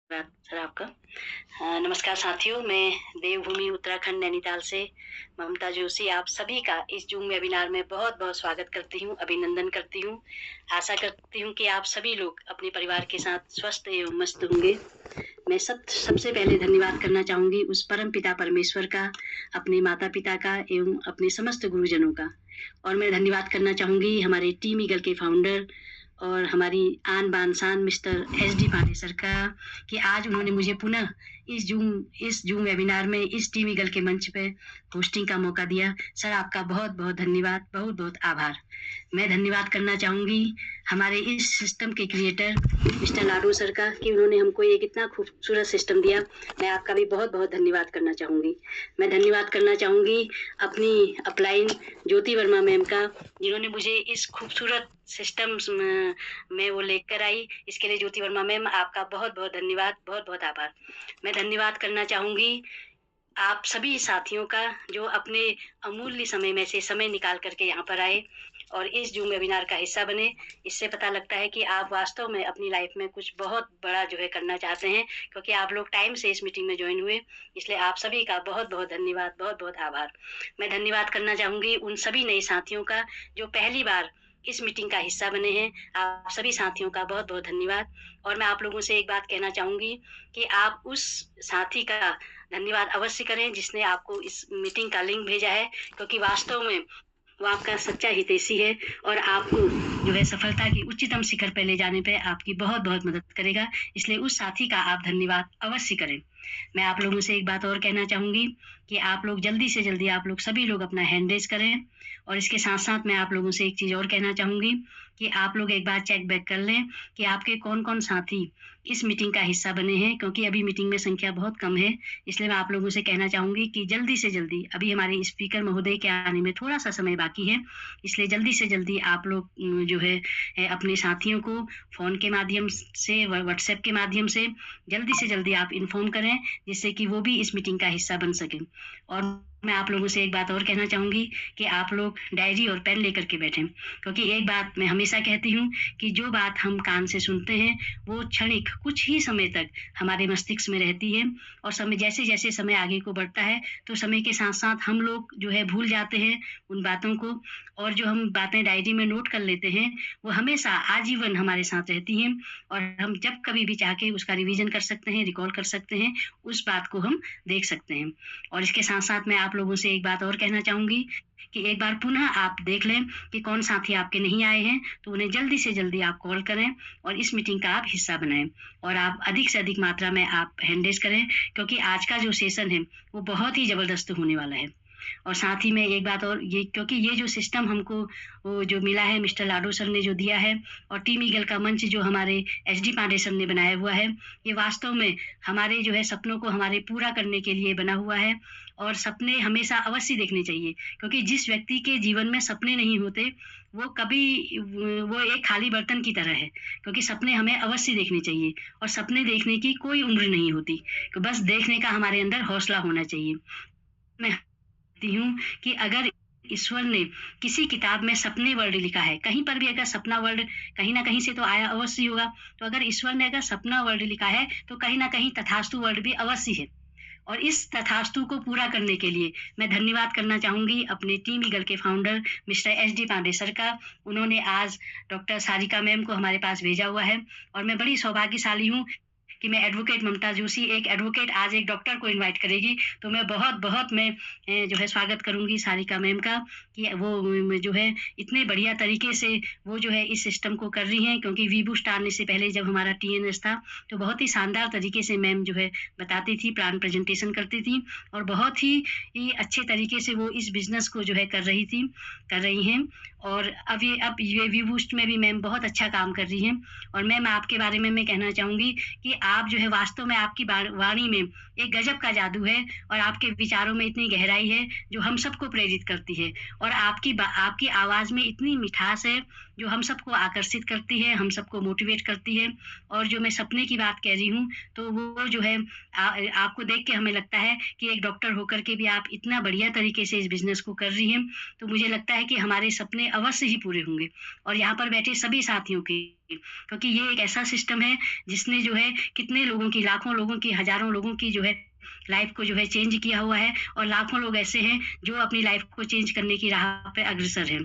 Sir आपका। नमस्कार साथियों, मैं देवभूमि उत्तराखंड नैनीताल से ममता जोशी आप सभी का इस जूम वेबिनार में बहुत-बहुत स्वागत करती हूँ, अभिनंदन करती हूँ। आशा करती हूँ कि आप सभी लोग अपने परिवार के साथ स्वस्थ एवं मस्त होंगे। मैं सबसे पहले धन्यवाद करना चाहूँगी उस परमपिता परमेश्वर का, अपने माता-पिता का एवं अपने समस्त गुरुजनों का। और मैं धन्यवाद करना चाहूँगी हमारे टीम ईगल के फाउंडर और हमारी आन बान शान मिस्टर एसडी पांडे सर का, कि आज उन्होंने मुझे पुनः इस जूम वेबिनार में इस टीम ईगल के मंच पे होस्टिंग का मौका दिया। सर आपका बहुत-बहुत धन्यवाद, बहुत-बहुत आभार। मैं धन्यवाद करना चाहूँगी हमारे इस सिस्टम के क्रिएटर मिस्टर लाडू सर का, कि उन्होंने हमको एक इतना खूबसूरत सिस्टम दिया। मैं आपका भी बहुत-बहुत धन्यवाद करना चाहूँगी। मैं धन्यवाद करना चाहूँगी अपनी अपलाइन ज्योति वर्मा मैम का, जिन्होंने मुझे इस खूबसूरत सिस्टम में वो लेकर आई। इसके लिए ज्योति वर्मा मैम आपका बहुत-बहुत धन्यवाद, बहुत-बहुत आभार। मैं धन्यवाद करना चाहूँगी आप सभी साथियों का, जो अपने अमूल्य समय में से समय निकाल करके यहाँ पर आए और इस जूम वेबिनार का हिस्सा बने। इससे पता लगता है कि आप वास्तव में अपनी लाइफ में कुछ बहुत बड़ा जो है करना चाहते हैं, क्योंकि आप लोग टाइम से इस मीटिंग में ज्वाइन हुए। इसलिए आप सभी का बहुत-बहुत धन्यवाद, बहुत-बहुत आभार। मैं धन्यवाद करना चाहूँगी उन सभी नए साथियों का जो पहली बार इस मीटिंग का हिस्सा बने हैं। आप सभी साथियों का बहुत-बहुत धन्यवाद। और मैं आप लोगों से एक बात कहना चाहूँगी कि आप उस साथी का धन्यवाद अवश्य करें जिसने आपको इस मीटिंग का लिंक भेजा है, क्योंकि वास्तव में वो आपका सच्चा हितैषी है और आपको जो है सफलता की उच्चतम शिखर पे ले जाने पे आपकी बहुत-बहुत मदद करेगा। इसलिए उस साथी का आप धन्यवाद अवश्य करें। मैं आप लोगों से एक बात और कहना चाहूँगी कि आप लोग जल्दी से जल्दी आप लोग सभी लोग अपना हैंड रेज़ करें। और इसके साथ-साथ मैं आप लोगों से एक चीज़ और कहना चाहूँगी कि आप लोग एक बार चेक बैक कर लें कि आपके कौन-कौन साथी इस मीटिंग का हिस्सा बने हैं, क्योंकि अभी मीटिंग में संख्या बहुत कम है। इसलिए मैं आप लोगों से कहना चाहूँगी कि जल्दी से जल्दी, अभी हमारे स्पीकर महोदय के आने में थोड़ा-सा समय बाकी है, इसलिए जल्दी से जल्दी आप लोग जो है अपने साथियों को फ़ोन के माध्यम से, व्हाट्सएप के माध्यम से जल्दी से जल्दी आप इन्फॉर्म करें, जिससे कि वो भी इस मीटिंग का हिस्सा बन सकें। और मैं आप लोगों से एक बात और कहना चाहूँगी कि आप लोग डायरी और पेन लेकर के बैठें, क्योंकि एक बात मैं हमेशा कहती हूँ कि जो बात हम कान से सुनते हैं वो क्षणिक कुछ ही समय तक हमारे मस्तिष्क में रहती है, और समय जैसे-जैसे समय आगे को बढ़ता है तो समय के साथ-साथ हम लोग जो है भूल जाते हैं उन बातों को, और जो हम बातें डायरी में नोट कर लेते हैं वो हमेशा आजीवन हमारे साथ रहती हैं, और हम जब कभी भी चाह के उसका रिवीजन कर सकते हैं, रिकॉल कर सकते हैं, उस बात को हम देख सकते हैं। और इसके साथ-साथ मैं आप लोगों से एक बात और कहना चाहूँगी कि एक बार पुनः आप देख लें कि कौन साथी आपके नहीं आए हैं, तो उन्हें जल्दी से जल्दी आप कॉल करें और इस मीटिंग का आप हिस्सा बनाएँ। और आप अधिक से अधिक मात्रा में आप हैंड रेज़ करें, क्योंकि आज का जो सेशन है वो बहुत ही ज़बरदस्त होने वाला है। और साथ ही में एक बात और, ये क्योंकि ये जो सिस्टम हमको वो जो मिला है मिस्टर लाडो सर ने जो दिया है, और टीम ईगल का मंच जो हमारे एसडी पांडे सर ने बनाया हुआ है, ये वास्तव में हमारे जो है सपनों को हमारे पूरा करने के लिए बना हुआ है। और सपने हमेशा अवश्य देखने चाहिए, क्योंकि जिस व्यक्ति के जीवन में सपने नहीं होते वो कभी वो एक खाली बर्तन की तरह है, क्योंकि सपने हमें अवश्य देखने चाहिए, और सपने देखने की कोई उम्र नहीं होती, तो बस देखने का हमारे अंदर हौसला होना चाहिए। मैं कहती हूँ कि अगर ईश्वर ने किसी किताब में सपने वर्ड लिखा है, कहीं पर भी अगर सपना वर्ड कहीं न कहीं से तो आया अवश्य होगा, तो अगर ईश्वर ने अगर सपना वर्ड लिखा है, तो कहीं न कहीं तथास्तु वर्ड भी अवश्य है। और इस तथास्तु को पूरा करने के लिए मैं धन्यवाद करना चाहूँगी अपने टीम ईगल के founder mister SD Pandey sir का। उन्होंने आज डॉक्टर सारिका मैम को हमारे पास भेजा हुआ है, और मैं बड़ी सौभाग्यशाली हूँ कि मैं एडवोकेट ममता जोशी, एक एडवोकेट आज एक डॉक्टर को इनवाइट करेगी, तो मैं बहुत-बहुत मैं जो है स्वागत करूँगी सारिका मैम का, कि वो जो है इतने बढ़िया तरीके से वो जो है इस सिस्टम को कर रही हैं, क्योंकि वीबू स्टार आने से पहले जब हमारा टीएनएस था, तो बहुत ही शानदार तरीके से मैम जो है बताती थी, प्लान प्रेजेंटेशन करती थी, और बहुत ही अच्छे तरीके से वो इस बिज़नेस को जो है कर रही हैं। और अब ये वीबूस्ट में भी मैम बहुत अच्छा काम कर रही हैं। और मैम आपके बारे में मैं कहना चाहूँगी कि आप जो है वास्तव में आपकी वाणी में एक गजब का जादू है, और आपके विचारों में इतनी गहराई है जो हम सबको प्रेरित करती है, और आपकी आवाज़ में इतनी मिठास है जो हम सबको आकर्षित करती है, हम सबको मोटिवेट करती है। और जो मैं सपने की बात कह रही हूँ, तो वो जो है आपको देख के हमें लगता है कि एक डॉक्टर होकर के भी आप इतना बढ़िया तरीके से इस बिज़नेस को कर रही हैं, तो मुझे लगता है कि हमारे सपने अवश्य ही पूरे होंगे, और यहाँ पर बैठे सभी साथियों के। क्योंकि ये एक ऐसा सिस्टम है जिसने जो है कितने लोगों की, लाखों लोगों की, हज़ारों लोगों की जो है लाइफ को जो है चेंज किया हुआ है, और लाखों लोग ऐसे हैं जो अपनी लाइफ को चेंज करने की राह पे अग्रसर हैं।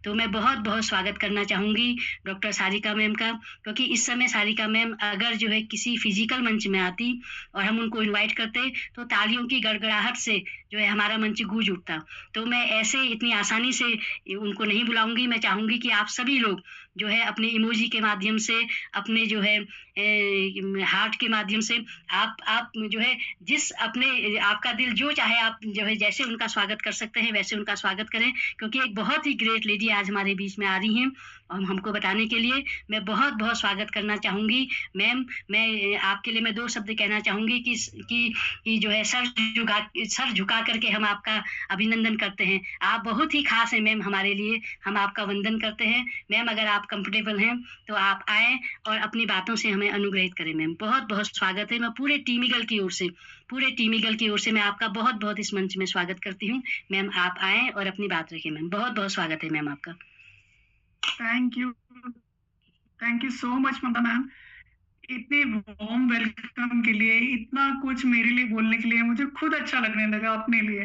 तो मैं बहुत-बहुत स्वागत करना चाहूँगी डॉक्टर सारिका मैम का, क्योंकि इस समय सारिका मैम अगर जो है किसी फिज़िकल मंच में आती और हम उनको इनवाइट करते, तो तालियों की गड़गड़ाहट से जो है हमारा मंच गूंज उठता। तो मैं ऐसे इतनी आसानी से उनको नहीं बुलाऊँगी, मैं चाहूँगी कि आप सभी लोग जो है अपने इमोजी के माध्यम से, अपने जो है हार्ट के माध्यम से आप जो है जिस अपने आपका दिल जो चाहे आप जो है जैसे उनका स्वागत कर सकते हैं वैसे उनका स्वागत करें, क्योंकि एक बहुत ही ग्रेट लेडी आज हमारे बीच में आ रही हैं और हमको बताने के लिए। मैं बहुत-बहुत स्वागत करना चाहूँगी मैम। मैं आपके लिए मैं 2 शब्द कहना चाहूँगी कि जो है सर झुका करके हम आपका अभिनंदन करते हैं। आप बहुत ही ख़ास हैं मैम हमारे लिए, हम आपका वंदन करते हैं। मैम अगर आप कंफर्टेबल हैं तो आप आएँ और अपनी बातों से हमें अनुग्रहित करें मैम। बहुत-बहुत स्वागत है। मैं पूरे टीम ईगल की ओर से मैं आपका बहुत-बहुत इस मंच में स्वागत करती हूँ। मैम आप आएँ और अपनी बात रखें मैम। बहुत-बहुत स्वागत है मैम आपका। Thank you so much Mamta ma'am, इतने वार्म वेलकम के लिए, इतना कुछ मेरे लिए बोलने के लिए मुझे खुद अच्छा लगने लगा अपने लिए।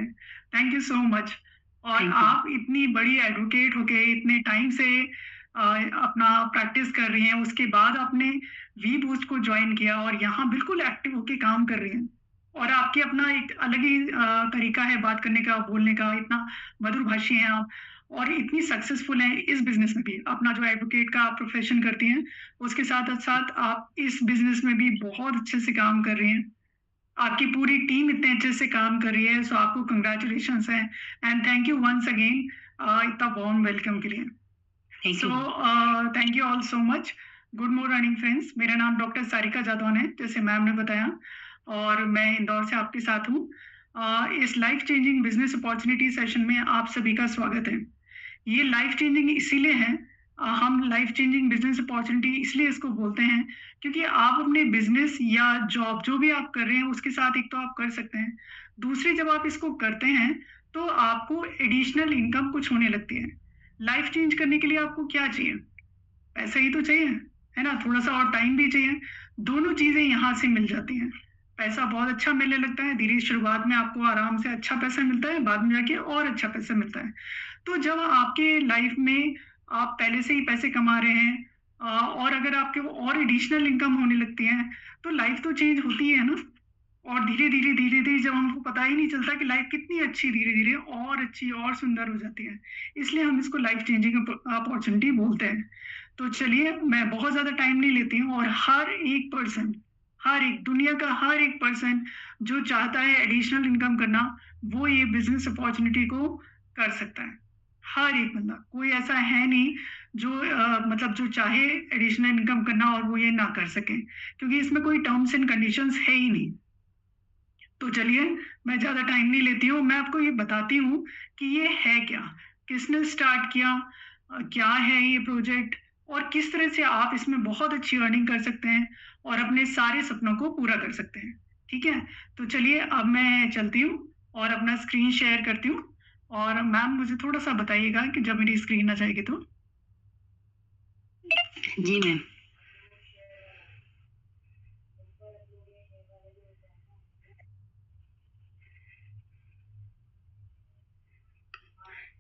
Thank you so much. और आप इतनी बड़ी एडवोकेट होके इतने टाइम से अपना प्रैक्टिस कर रही हैं, उसके बाद आपने वी बूस्ट को ज्वाइन किया और यहाँ बिल्कुल एक्टिव होके काम कर रही हैं, और आपकी अपना एक अलग ही तरीका है बात करने का, बोलने का, इतना मधुर भाषी हैं आप, और इतनी सक्सेसफुल हैं इस बिजनेस में भी। अपना जो एडवोकेट का आप प्रोफेशन करती हैं, उसके साथ साथ आप इस बिजनेस में भी बहुत अच्छे से काम कर रही हैं। आपकी पूरी टीम इतने अच्छे से काम कर रही है, सो आपको कंग्रेचुलेशंस हैं and thank you once again इतना वार्म वेलकम के लिए। So thank you all so much. Good morning friends, मेरा नाम डॉक्टर सारिका जादौन है, जैसे मैम ने बताया, और मैं इंदौर से आपके साथ हूँ। इस life changing business opportunity session में आप सभी का स्वागत है। ये लाइफ चेंजिंग इसीलिए है, हम लाइफ चेंजिंग बिजनेस अपॉर्चुनिटी इसलिए इसको बोलते हैं क्योंकि आप अपने बिजनेस या जॉब जो भी आप कर रहे हैं उसके साथ एक तो आप कर सकते हैं, दूसरी जब आप इसको करते हैं तो आपको एडिशनल इनकम कुछ होने लगती है। लाइफ चेंज करने के लिए आपको क्या चाहिए? पैसा ही तो चाहिए, है ना? थोड़ा सा और टाइम भी चाहिए। दोनों चीजें यहाँ से मिल जाती हैं। पैसा बहुत अच्छा मिलने लगता है, धीरे शुरुआत में आपको आराम से अच्छा पैसा मिलता है, बाद में जाके और अच्छा पैसा मिलता है। तो जब आपके लाइफ में आप पहले से ही पैसे कमा रहे हैं और अगर आपके वो और एडिशनल इनकम होने लगती है, तो लाइफ तो चेंज होती है ना। और धीरे धीरे जब हमको पता ही नहीं चलता कि लाइफ कितनी अच्छी धीरे धीरे और अच्छी और सुंदर हो जाती है, इसलिए हम इसको लाइफ चेंजिंग अपॉर्चुनिटी बोलते हैं। तो चलिए, मैं बहुत ज्यादा टाइम नहीं लेती हूँ, और हर एक पर्सन, हर एक दुनिया का हर एक पर्सन जो चाहता है एडिशनल इनकम करना, वो ये बिजनेस अपॉर्चुनिटी को कर सकता है। हर एक बंदा, कोई ऐसा है नहीं जो मतलब जो चाहे एडिशनल इनकम करना और वो ये ना कर सके, क्योंकि इसमें कोई टर्म्स एंड कंडीशंस है ही नहीं। तो चलिए, मैं ज्यादा टाइम नहीं लेती हूँ, मैं आपको ये बताती हूँ कि ये है क्या, किसने स्टार्ट किया, क्या है ये प्रोजेक्ट, और किस तरह से आप इसमें बहुत अच्छी अर्निंग कर सकते हैं और अपने सारे सपनों को पूरा कर सकते हैं। ठीक है, तो चलिए अब मैं चलती हूँ और अपना स्क्रीन शेयर करती हूँ, और मैम मुझे थोड़ा सा बताइएगा कि जब मेरी स्क्रीन आ जाएगी तो। जी मैम।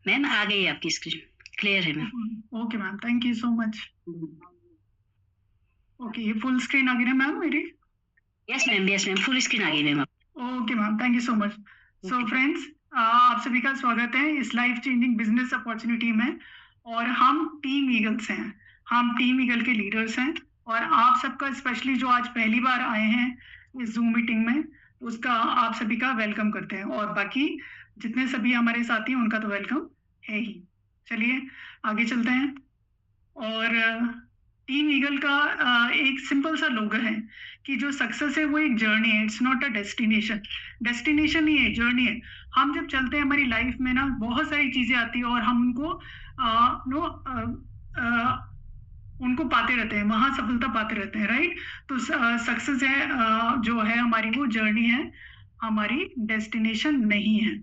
मैम आ गई आपकी स्क्रीन, क्लियर है ma'am. Okay ma'am, thank you so much. Okay, ये फुल स्क्रीन आ गई ना मैम मेरी? यस मैम, फुल स्क्रीन आ गई ma'am. Okay ma'am, thank you so much. So friends, आप सभी का स्वागत है इस लाइफ चेंजिंग बिजनेस अपॉर्चुनिटी में, और हम टीम ईगल्स हैं, हम टीम ईगल के लीडर्स हैं, और आप सबका स्पेशली जो आज पहली बार आए हैं इस जूम मीटिंग में, उसका आप सभी का वेलकम करते हैं, और बाकी जितने सभी हमारे साथी हैं उनका तो वेलकम है ही। चलिए आगे चलते हैं। और टीम ईगल का एक सिंपल सा लोगो है कि जो सक्सेस है वो एक जर्नी है, it's not a destination. Destination ही है, जर्नी है। हम जब चलते हैं हमारी लाइफ में ना बहुत सारी चीजें आती है और हम उनको उनको पाते रहते हैं, वहाँ सफलता पाते रहते हैं, राइट? तो सक्सेस है, जो है हमारी वो जर्नी है, हमारी डेस्टिनेशन नहीं है।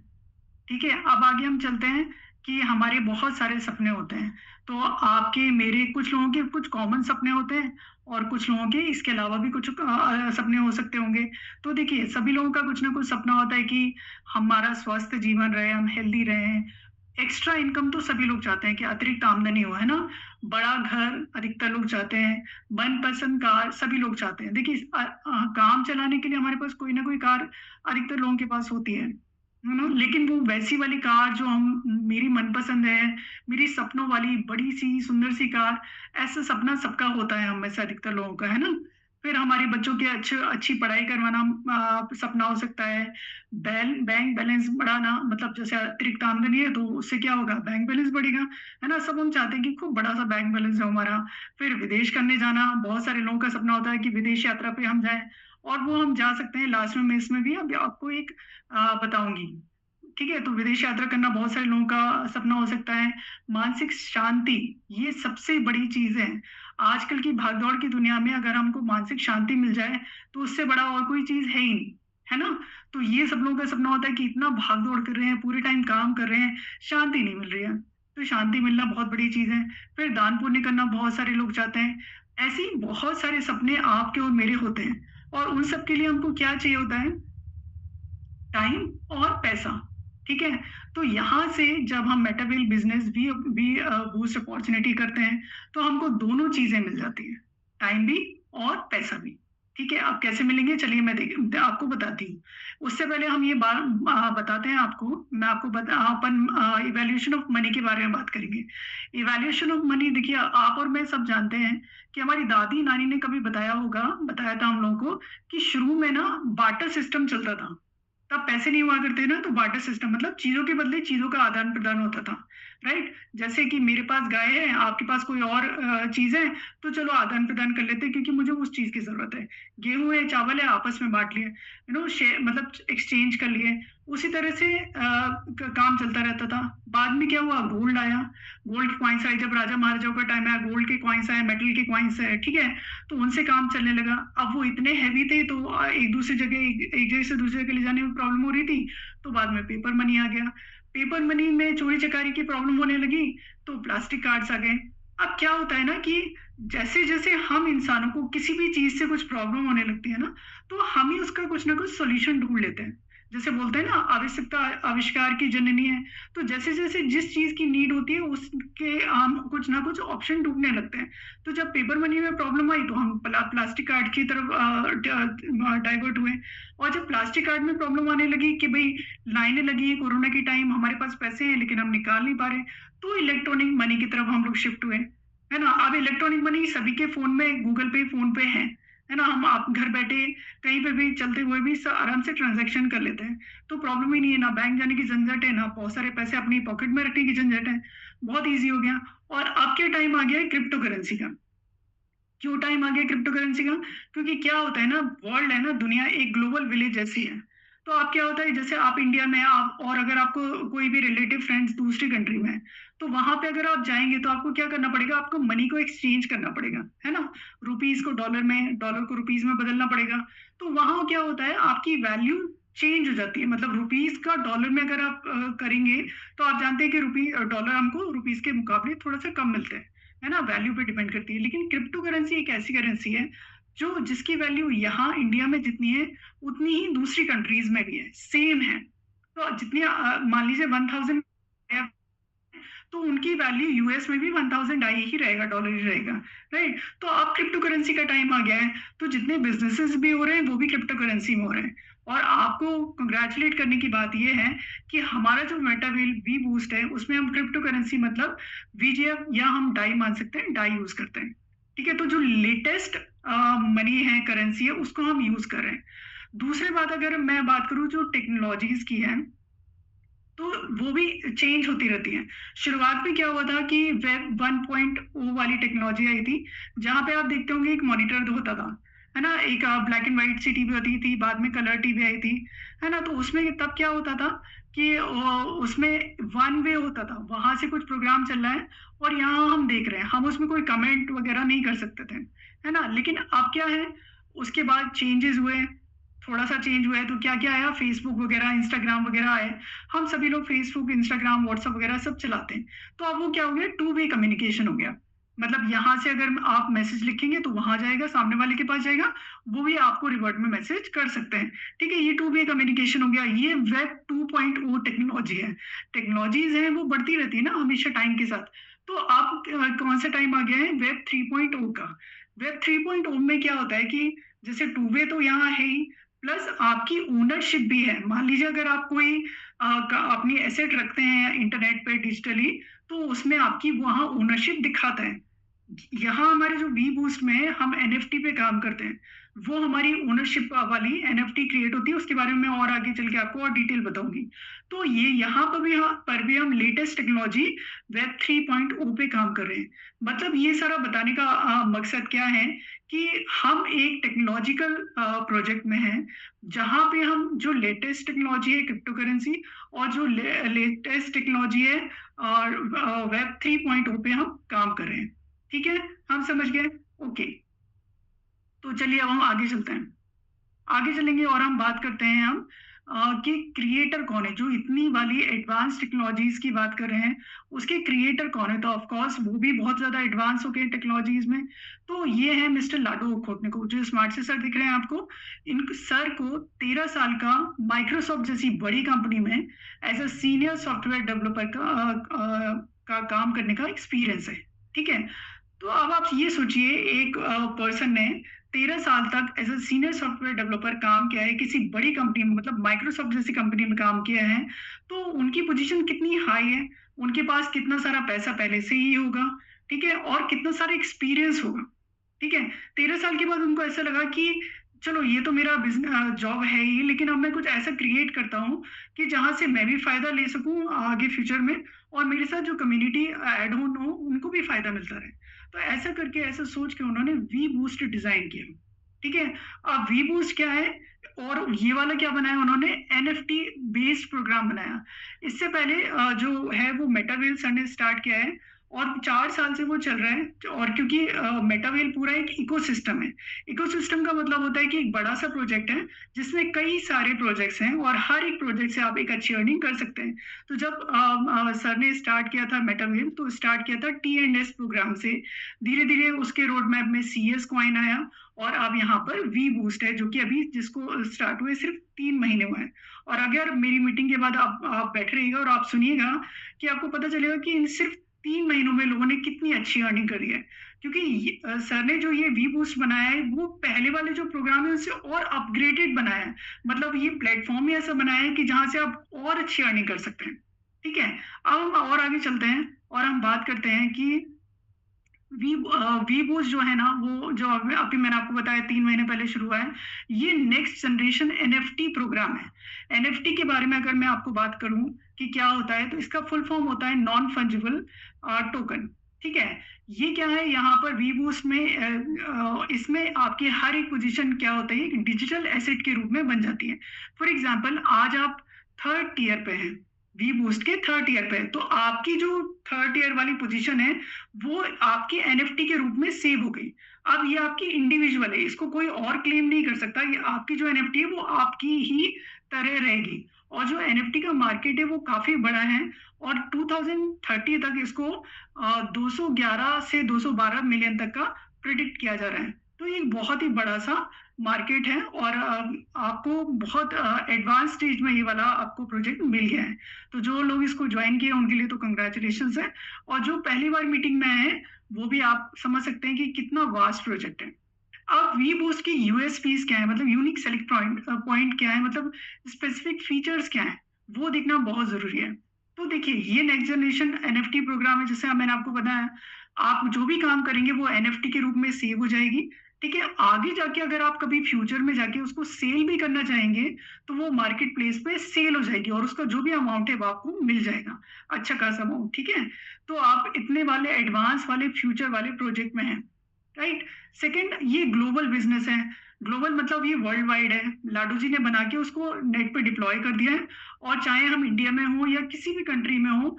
ठीक है, अब आगे हम चलते हैं कि हमारे बहुत सारे सपने होते हैं। तो आपके मेरे कुछ लोगों के कुछ कॉमन सपने होते हैं और कुछ लोगों के इसके अलावा भी कुछ सपने हो सकते होंगे। तो देखिए, सभी लोगों का कुछ ना कुछ सपना होता है कि हमारा स्वस्थ जीवन रहे, हम हेल्दी रहें। एक्स्ट्रा इनकम तो सभी लोग चाहते हैं कि अतिरिक्त आमदनी हो, है ना? बड़ा घर अधिकतर लोग चाहते हैं, मनपसंद कार सभी लोग चाहते हैं। देखिए, काम चलाने के लिए हमारे पास कोई ना कोई कार अधिकतर लोगों के पास होती है ना? लेकिन वो वैसी वाली कार जो हम मेरी मनपसंद है, मेरी सपनों वाली बड़ी सी सुंदर सी कार, ऐसा सपना सबका होता है, हम में से अधिकतर लोगों का, है ना? फिर हमारे बच्चों की अच्छी पढ़ाई करवाना सपना हो सकता है। बैंक बैलेंस बढ़ाना, मतलब जैसे अतिरिक्त आमदनी है तो उससे क्या होगा, बैंक बैलेंस बढ़ेगा, है ना? सब हम चाहते हैं कि खूब बड़ा सा बैंक बैलेंस हो हमारा। फिर विदेश करने जाना, बहुत सारे लोगों का सपना होता है कि विदेश यात्रा पे हम जाएं, और वो हम जा सकते हैं। लास्ट में मैं इसमें भी अभी आपको एक बताऊंगी। ठीक है, तो विदेश यात्रा करना बहुत सारे लोगों का सपना हो सकता है। मानसिक शांति, ये सबसे बड़ी चीज है। आजकल की भागदौड़ की दुनिया में अगर हमको मानसिक शांति मिल जाए तो उससे बड़ा और कोई चीज है ही नहीं, है ना? तो ये सब लोगों का सपना होता है कि इतना भागदौड़ कर रहे हैं, पूरे टाइम काम कर रहे हैं, शांति नहीं मिल रही है। तो शांति मिलना बहुत बड़ी चीज है। फिर दान पुण्य करना बहुत सारे लोग चाहते हैं। ऐसे ही बहुत सारे सपने आपके और मेरे होते हैं, और उन सब के लिए हमको क्या चाहिए होता है? टाइम और पैसा। ठीक है, तो यहाँ से जब हम मेटावेल बिजनेस भी बूस्ट अपॉर्चुनिटी करते हैं, तो हमको दोनों चीजें मिल जाती हैं, टाइम भी और पैसा भी। ठीक है, अब कैसे मिलेंगे, चलिए मैं आपको बताती हूँ। उससे पहले हम ये बात बताते हैं आपको। मैं आपको अपन इवैल्यूएशन ऑफ मनी के बारे में बात करेंगे। इवैल्यूएशन ऑफ मनी, देखिए, आप और मैं सब जानते हैं कि हमारी दादी नानी ने कभी बताया था हम लोगों को कि शुरू में ना बार्टर सिस्टम चलता था। तब पैसे नहीं हुआ करते ना, तो बार्टर सिस्टम मतलब चीजों के बदले चीजों का आदान प्रदान होता था, राइट? जैसे कि मेरे पास गाय है, आपके पास कोई और चीज है, तो चलो आदान प्रदान कर लेते हैं क्योंकि मुझे उस चीज की जरूरत है। गेहूं है, चावल है, आपस में बांट लिए, मतलब एक्सचेंज कर लिए। उसी तरह से काम चलता रहता था। बाद में क्या हुआ, गोल्ड आया, गोल्ड के कॉइन्स आए। जब राजा महाराजाओं का टाइम आया, गोल्ड के कॉइन्स आए, मेटल के कॉइन्स आए, ठीक है? तो उनसे काम चलने लगा। अब वो इतने हैवी थे तो एक दूसरी जगह एक जगह से दूसरी जगह ले जाने में प्रॉब्लम हो रही थी। तो बाद में पेपर मनी आ गया। पेपर मनी में चोरी चकारी की प्रॉब्लम होने लगी, तो प्लास्टिक कार्ड्स आ गए। अब क्या होता है ना कि जैसे जैसे हम इंसानों को किसी भी चीज से कुछ प्रॉब्लम होने लगती है ना, तो हम ही उसका कुछ ना कुछ सोल्यूशन ढूंढ लेते हैं। जैसे बोलते हैं ना, आवश्यकता आविष्कार की जननी है। तो जैसे जैसे जिस चीज की नीड होती है उसके हम कुछ ना कुछ ऑप्शन ढूंढने लगते हैं। तो जब पेपर मनी में प्रॉब्लम आई तो हम प्लास्टिक कार्ड की तरफ डाइवर्ट हुए। और जब प्लास्टिक कार्ड में प्रॉब्लम आने लगी कि भाई लाइनें लगी है कोरोना के टाइम, हमारे पास पैसे हैं लेकिन हम निकाल नहीं पा रहे, तो इलेक्ट्रॉनिक मनी की तरफ हम लोग शिफ्ट हुए, है ना? अब इलेक्ट्रॉनिक मनी सभी के फोन में, गूगल पे, फोन पे है ना? हम आप घर बैठे कहीं पे भी चलते हुए भी आराम से ट्रांजैक्शन कर लेते हैं। तो प्रॉब्लम ही नहीं है, ना बैंक जाने की झंझट है, ना बहुत सारे पैसे अपनी पॉकेट में रखने की झंझट है। बहुत ईजी हो गया। और अब क्या टाइम आ गया है क्रिप्टो करेंसी का। क्यों टाइम आ गया क्रिप्टो करेंसी का? क्योंकि क्या होता है ना, वर्ल्ड है ना, दुनिया एक ग्लोबल विलेज जैसी है। तो आप क्या होता है, जैसे आप इंडिया में हैं, आप और अगर आपको कोई भी रिलेटिव फ्रेंड्स दूसरी कंट्री में है, तो वहां पे अगर आप जाएंगे तो आपको क्या करना पड़ेगा, आपको मनी को एक्सचेंज करना पड़ेगा, है ना? रुपीज को डॉलर में, डॉलर को रुपीज में बदलना पड़ेगा। तो वहां क्या होता है, आपकी वैल्यू चेंज हो जाती है। मतलब रुपीज का डॉलर में अगर आप करेंगे, तो आप जानते हैं कि डॉलर हमको रुपीज के मुकाबले थोड़ा सा कम मिलते हैं, है ना? वैल्यू पे डिपेंड करती है। लेकिन क्रिप्टो करेंसी एक ऐसी करेंसी है जो जिसकी वैल्यू यहाँ इंडिया में जितनी है उतनी ही दूसरी कंट्रीज में भी है, सेम है। तो जितनी मान लीजिए 1000, तो उनकी वैल्यू यूएस में भी 1000 आई ही रहेगा, डॉलर ही रहेगा, राइट? तो अब क्रिप्टो करेंसी का टाइम आ गया है, तो जितने बिजनेसेस भी हो रहे हैं वो भी क्रिप्टो करेंसी में हो रहे हैं। और आपको कंग्रेचुलेट करने की बात यह है कि हमारा जो मेटावेल वी बूस्ट है उसमें हम क्रिप्टो करेंसी मतलब वीजीएफ या हम डाई मान सकते हैं, डाई यूज करते हैं। ठीक है, तो जो लेटेस्ट मनी है, करेंसी है, उसको हम यूज कर रहे हैं। दूसरी बात, अगर मैं बात करूं जो टेक्नोलॉजीज की है, तो वो भी चेंज होती रहती है। शुरुआत में क्या हुआ था कि वेब 1.0 वाली टेक्नोलॉजी आई थी, जहां पे आप देखते होंगे एक मॉनिटर होता था, है ना, एक ब्लैक एंड व्हाइट सी टीवी होती थी, बाद में कलर टीवी आई थी, है ना? तो उसमें तब क्या होता था कि उसमें वन वे होता था, वहाँ से कुछ प्रोग्राम चल रहा है और यहाँ हम देख रहे हैं, हम उसमें कोई कमेंट वगैरह नहीं कर सकते थे, है ना? लेकिन अब क्या है, उसके बाद चेंजेस हुए, थोड़ा-सा चेंज हुआ है, तो क्या-क्या आया, फ़ेसबुक वगैरह, इंस्टाग्राम वगैरह आए। हम सभी लोग फ़ेसबुक, इंस्टाग्राम, व्हाट्सएप वगैरह सब चलाते हैं। तो अब वो क्या हो गया, टू वे कम्युनिकेशन हो गया। मतलब यहाँ से अगर आप मैसेज लिखेंगे तो वहाँ जाएगा, सामने वाले के पास जाएगा, वो भी आपको रिवर्ट में मैसेज कर सकते हैं। ठीक है, ये टू वे कम्युनिकेशन हो गया, ये वेब 2.0 टेक्नोलॉजी है। टेक्नोलॉजीज़ हैं वो बढ़ती रहती है ना हमेशा टाइम के साथ। तो अब कौन सा टाइम आ गया है, वेब 3.0 का। वेब 3.0 में क्या होता है कि जैसे टू वे तो यहाँ है ही, प्लस आपकी ओनरशिप भी है। मान लीजिए अगर आप कोई अपनी एसेट रखते हैं इंटरनेट पे डिजिटली, तो उसमें आपकी वहाँ ओनरशिप दिखाता है। यहाँ हमारे जो वी बूस्ट में हम एनएफटी पे काम करते हैं, वो हमारी ओनरशिप वाली एनएफटी क्रिएट होती है, उसके बारे में मैं और आगे चल के आपको और डिटेल बताऊंगी। तो ये यहाँ पर भी हम लेटेस्ट टेक्नोलॉजी वेब 3.0 पे काम कर रहे हैं। मतलब ये सारा बताने का मकसद क्या है कि हम एक टेक्नोलॉजिकल प्रोजेक्ट में हैं, जहाँ पे हम जो लेटेस्ट टेक्नोलॉजी है क्रिप्टो करेंसी और जो लेटेस्ट टेक्नोलॉजी है और वेब 3.0 पे हम काम कर रहे हैं। ठीक है, हम समझ गए। ओके, तो चलिए अब हम आगे चलते हैं। आगे चलेंगे और हम बात करते हैं हम कि क्रिएटर कौन है, जो इतनी वाली एडवांस टेक्नोलॉजीज की बात कर रहे हैं, उसके क्रिएटर कौन है। तो ऑफ कोर्स वो भी बहुत ज्यादा एडवांस हो गए टेक्नोलॉजीज में। तो ये है मिस्टर लाडो खोटनिकोव, जो स्मार्ट से सर दिख रहे हैं आपको। इन सर को 13 साल का माइक्रोसॉफ्ट जैसी बड़ी कंपनी में as a senior software developer का काम करने का एक्सपीरियंस है। ठीक है, तो अब आप ये सोचिए, एक पर्सन ने 13 साल तक as a senior software developer काम किया है किसी बड़ी कंपनी में, मतलब माइक्रोसॉफ्ट जैसी कंपनी में काम किया है, तो उनकी पोजीशन कितनी हाई है, उनके पास कितना सारा पैसा पहले से ही होगा, ठीक है, और कितना सारा एक्सपीरियंस होगा। ठीक है, 13 साल के बाद उनको ऐसा लगा कि चलो ये तो मेरा बिजनेस जॉब है ही, लेकिन अब मैं कुछ ऐसा क्रिएट करता हूँ कि जहाँ से मैं भी फायदा ले सकूँ आगे फ्यूचर में, और मेरे साथ जो कम्युनिटी ऐड ऑन हो उनको भी फायदा मिलता रहे। तो ऐसा करके, ऐसा सोच के उन्होंने वी बूस्ट डिजाइन किया। ठीक है, अब वी बूस्ट क्या है और ये वाला क्या बनाया उन्होंने, एनएफटी बेस्ड प्रोग्राम बनाया। इससे पहले जो है वो मेटावेल सर ने स्टार्ट किया है और 4 साल से वो चल रहा है। और क्योंकि मेटावेल पूरा एक इकोसिस्टम है। इकोसिस्टम का मतलब होता है कि एक बड़ा सा प्रोजेक्ट है जिसमें कई सारे प्रोजेक्ट्स हैं और हर एक प्रोजेक्ट से आप एक अच्छी अर्निंग कर सकते हैं। तो जब सर ने स्टार्ट किया था मेटावेल, तो स्टार्ट किया था T&S प्रोग्राम से। धीरे धीरे उसके रोड मैप में CS कॉइन आया और अब यहाँ पर वी बूस्ट है, जो कि अभी जिसको स्टार्ट हुए सिर्फ 3 महीने हुए हैं। और अगर मेरी मीटिंग के बाद आप बैठे रहिएगा और आप सुनिएगा कि आपको पता चलेगा कि इन सिर्फ 3 महीनों में लोगों ने कितनी अच्छी अर्निंग करी है। क्योंकि सर ने जो ये वी बूस्ट बनाया है वो पहले वाले जो प्रोग्राम है उससे और अपग्रेडेड बनाया है। मतलब ये प्लेटफॉर्म ही ऐसा बनाया है कि जहां से आप और अच्छी अर्निंग कर सकते हैं। ठीक है, अब हम और आगे चलते हैं और हम बात करते हैं कि वी बूस्ट जो है ना, वो जो अभी मैंने आपको बताया 3 महीने पहले शुरू हुआ है। ये नेक्स्ट जनरेशन एनएफटी प्रोग्राम है। एनएफटी के बारे में अगर मैं आपको बात करूं कि क्या होता है, तो इसका फुल फॉर्म होता है नॉन फंजिबल टोकन। ठीक है, ये क्या है, यहाँ पर वी बूस्ट में इसमें आपकी हर एक पोजीशन क्या होता है, एक डिजिटल एसेट के रूप में बन जाती है। फॉर एग्जाम्पल, आज आप 3rd ईयर पे हैं, वी बूस्ट के 3rd ईयर पे, तो आपकी जो 3rd ईयर वाली पोजीशन है वो आपकी एनएफटी के रूप में सेव हो गई। अब ये आपकी इंडिविजुअल है, इसको कोई और क्लेम नहीं कर सकता। ये आपकी जो एनएफटी है वो आपकी ही तरह रहेगी। और जो एनएफटी का मार्केट है वो काफी बड़ा है और 2030 तक इसको 211 से 212 मिलियन तक का प्रिडिक्ट किया जा रहा है। तो ये एक बहुत ही बड़ा सा मार्केट है और आपको बहुत एडवांस स्टेज में ये वाला आपको प्रोजेक्ट मिल गया है। तो जो लोग इसको ज्वाइन किए उनके लिए तो कंग्रेचुलेशंस है, और जो पहली बार मीटिंग में आए वो भी आप समझ सकते हैं कि कितना वास्ट प्रोजेक्ट है। अब वी बूस्ट की यूएसपीज क्या है, मतलब यूनिक सेलेक्ट पॉइंट क्या है, मतलब स्पेसिफिक फीचर्स क्या है, वो देखना बहुत जरूरी है। तो देखिए, ये नेक्स्ट जनरेशन एनएफटी प्रोग्राम है, जैसे मैंने आपको बताया, आप जो भी काम करेंगे वो एनएफटी के रूप में सेव हो जाएगी। ठीक है, आगे जाके अगर आप कभी फ्यूचर में जाके उसको सेल भी करना चाहेंगे तो वो मार्केट प्लेस पे सेल हो जाएगी और उसका जो भी अमाउंट है वो आपको मिल जाएगा, अच्छा खासा अमाउंट। ठीक है, तो आप इतने वाले एडवांस वाले फ्यूचर वाले प्रोजेक्ट में हैं। राइट। सेकंड, ये ग्लोबल बिजनेस है। ग्लोबल मतलब ये वर्ल्ड वाइड है। लाडू जी ने बना के उसको नेट पे डिप्लॉय कर दिया है, और चाहे हम इंडिया में हो या किसी भी कंट्री में हो,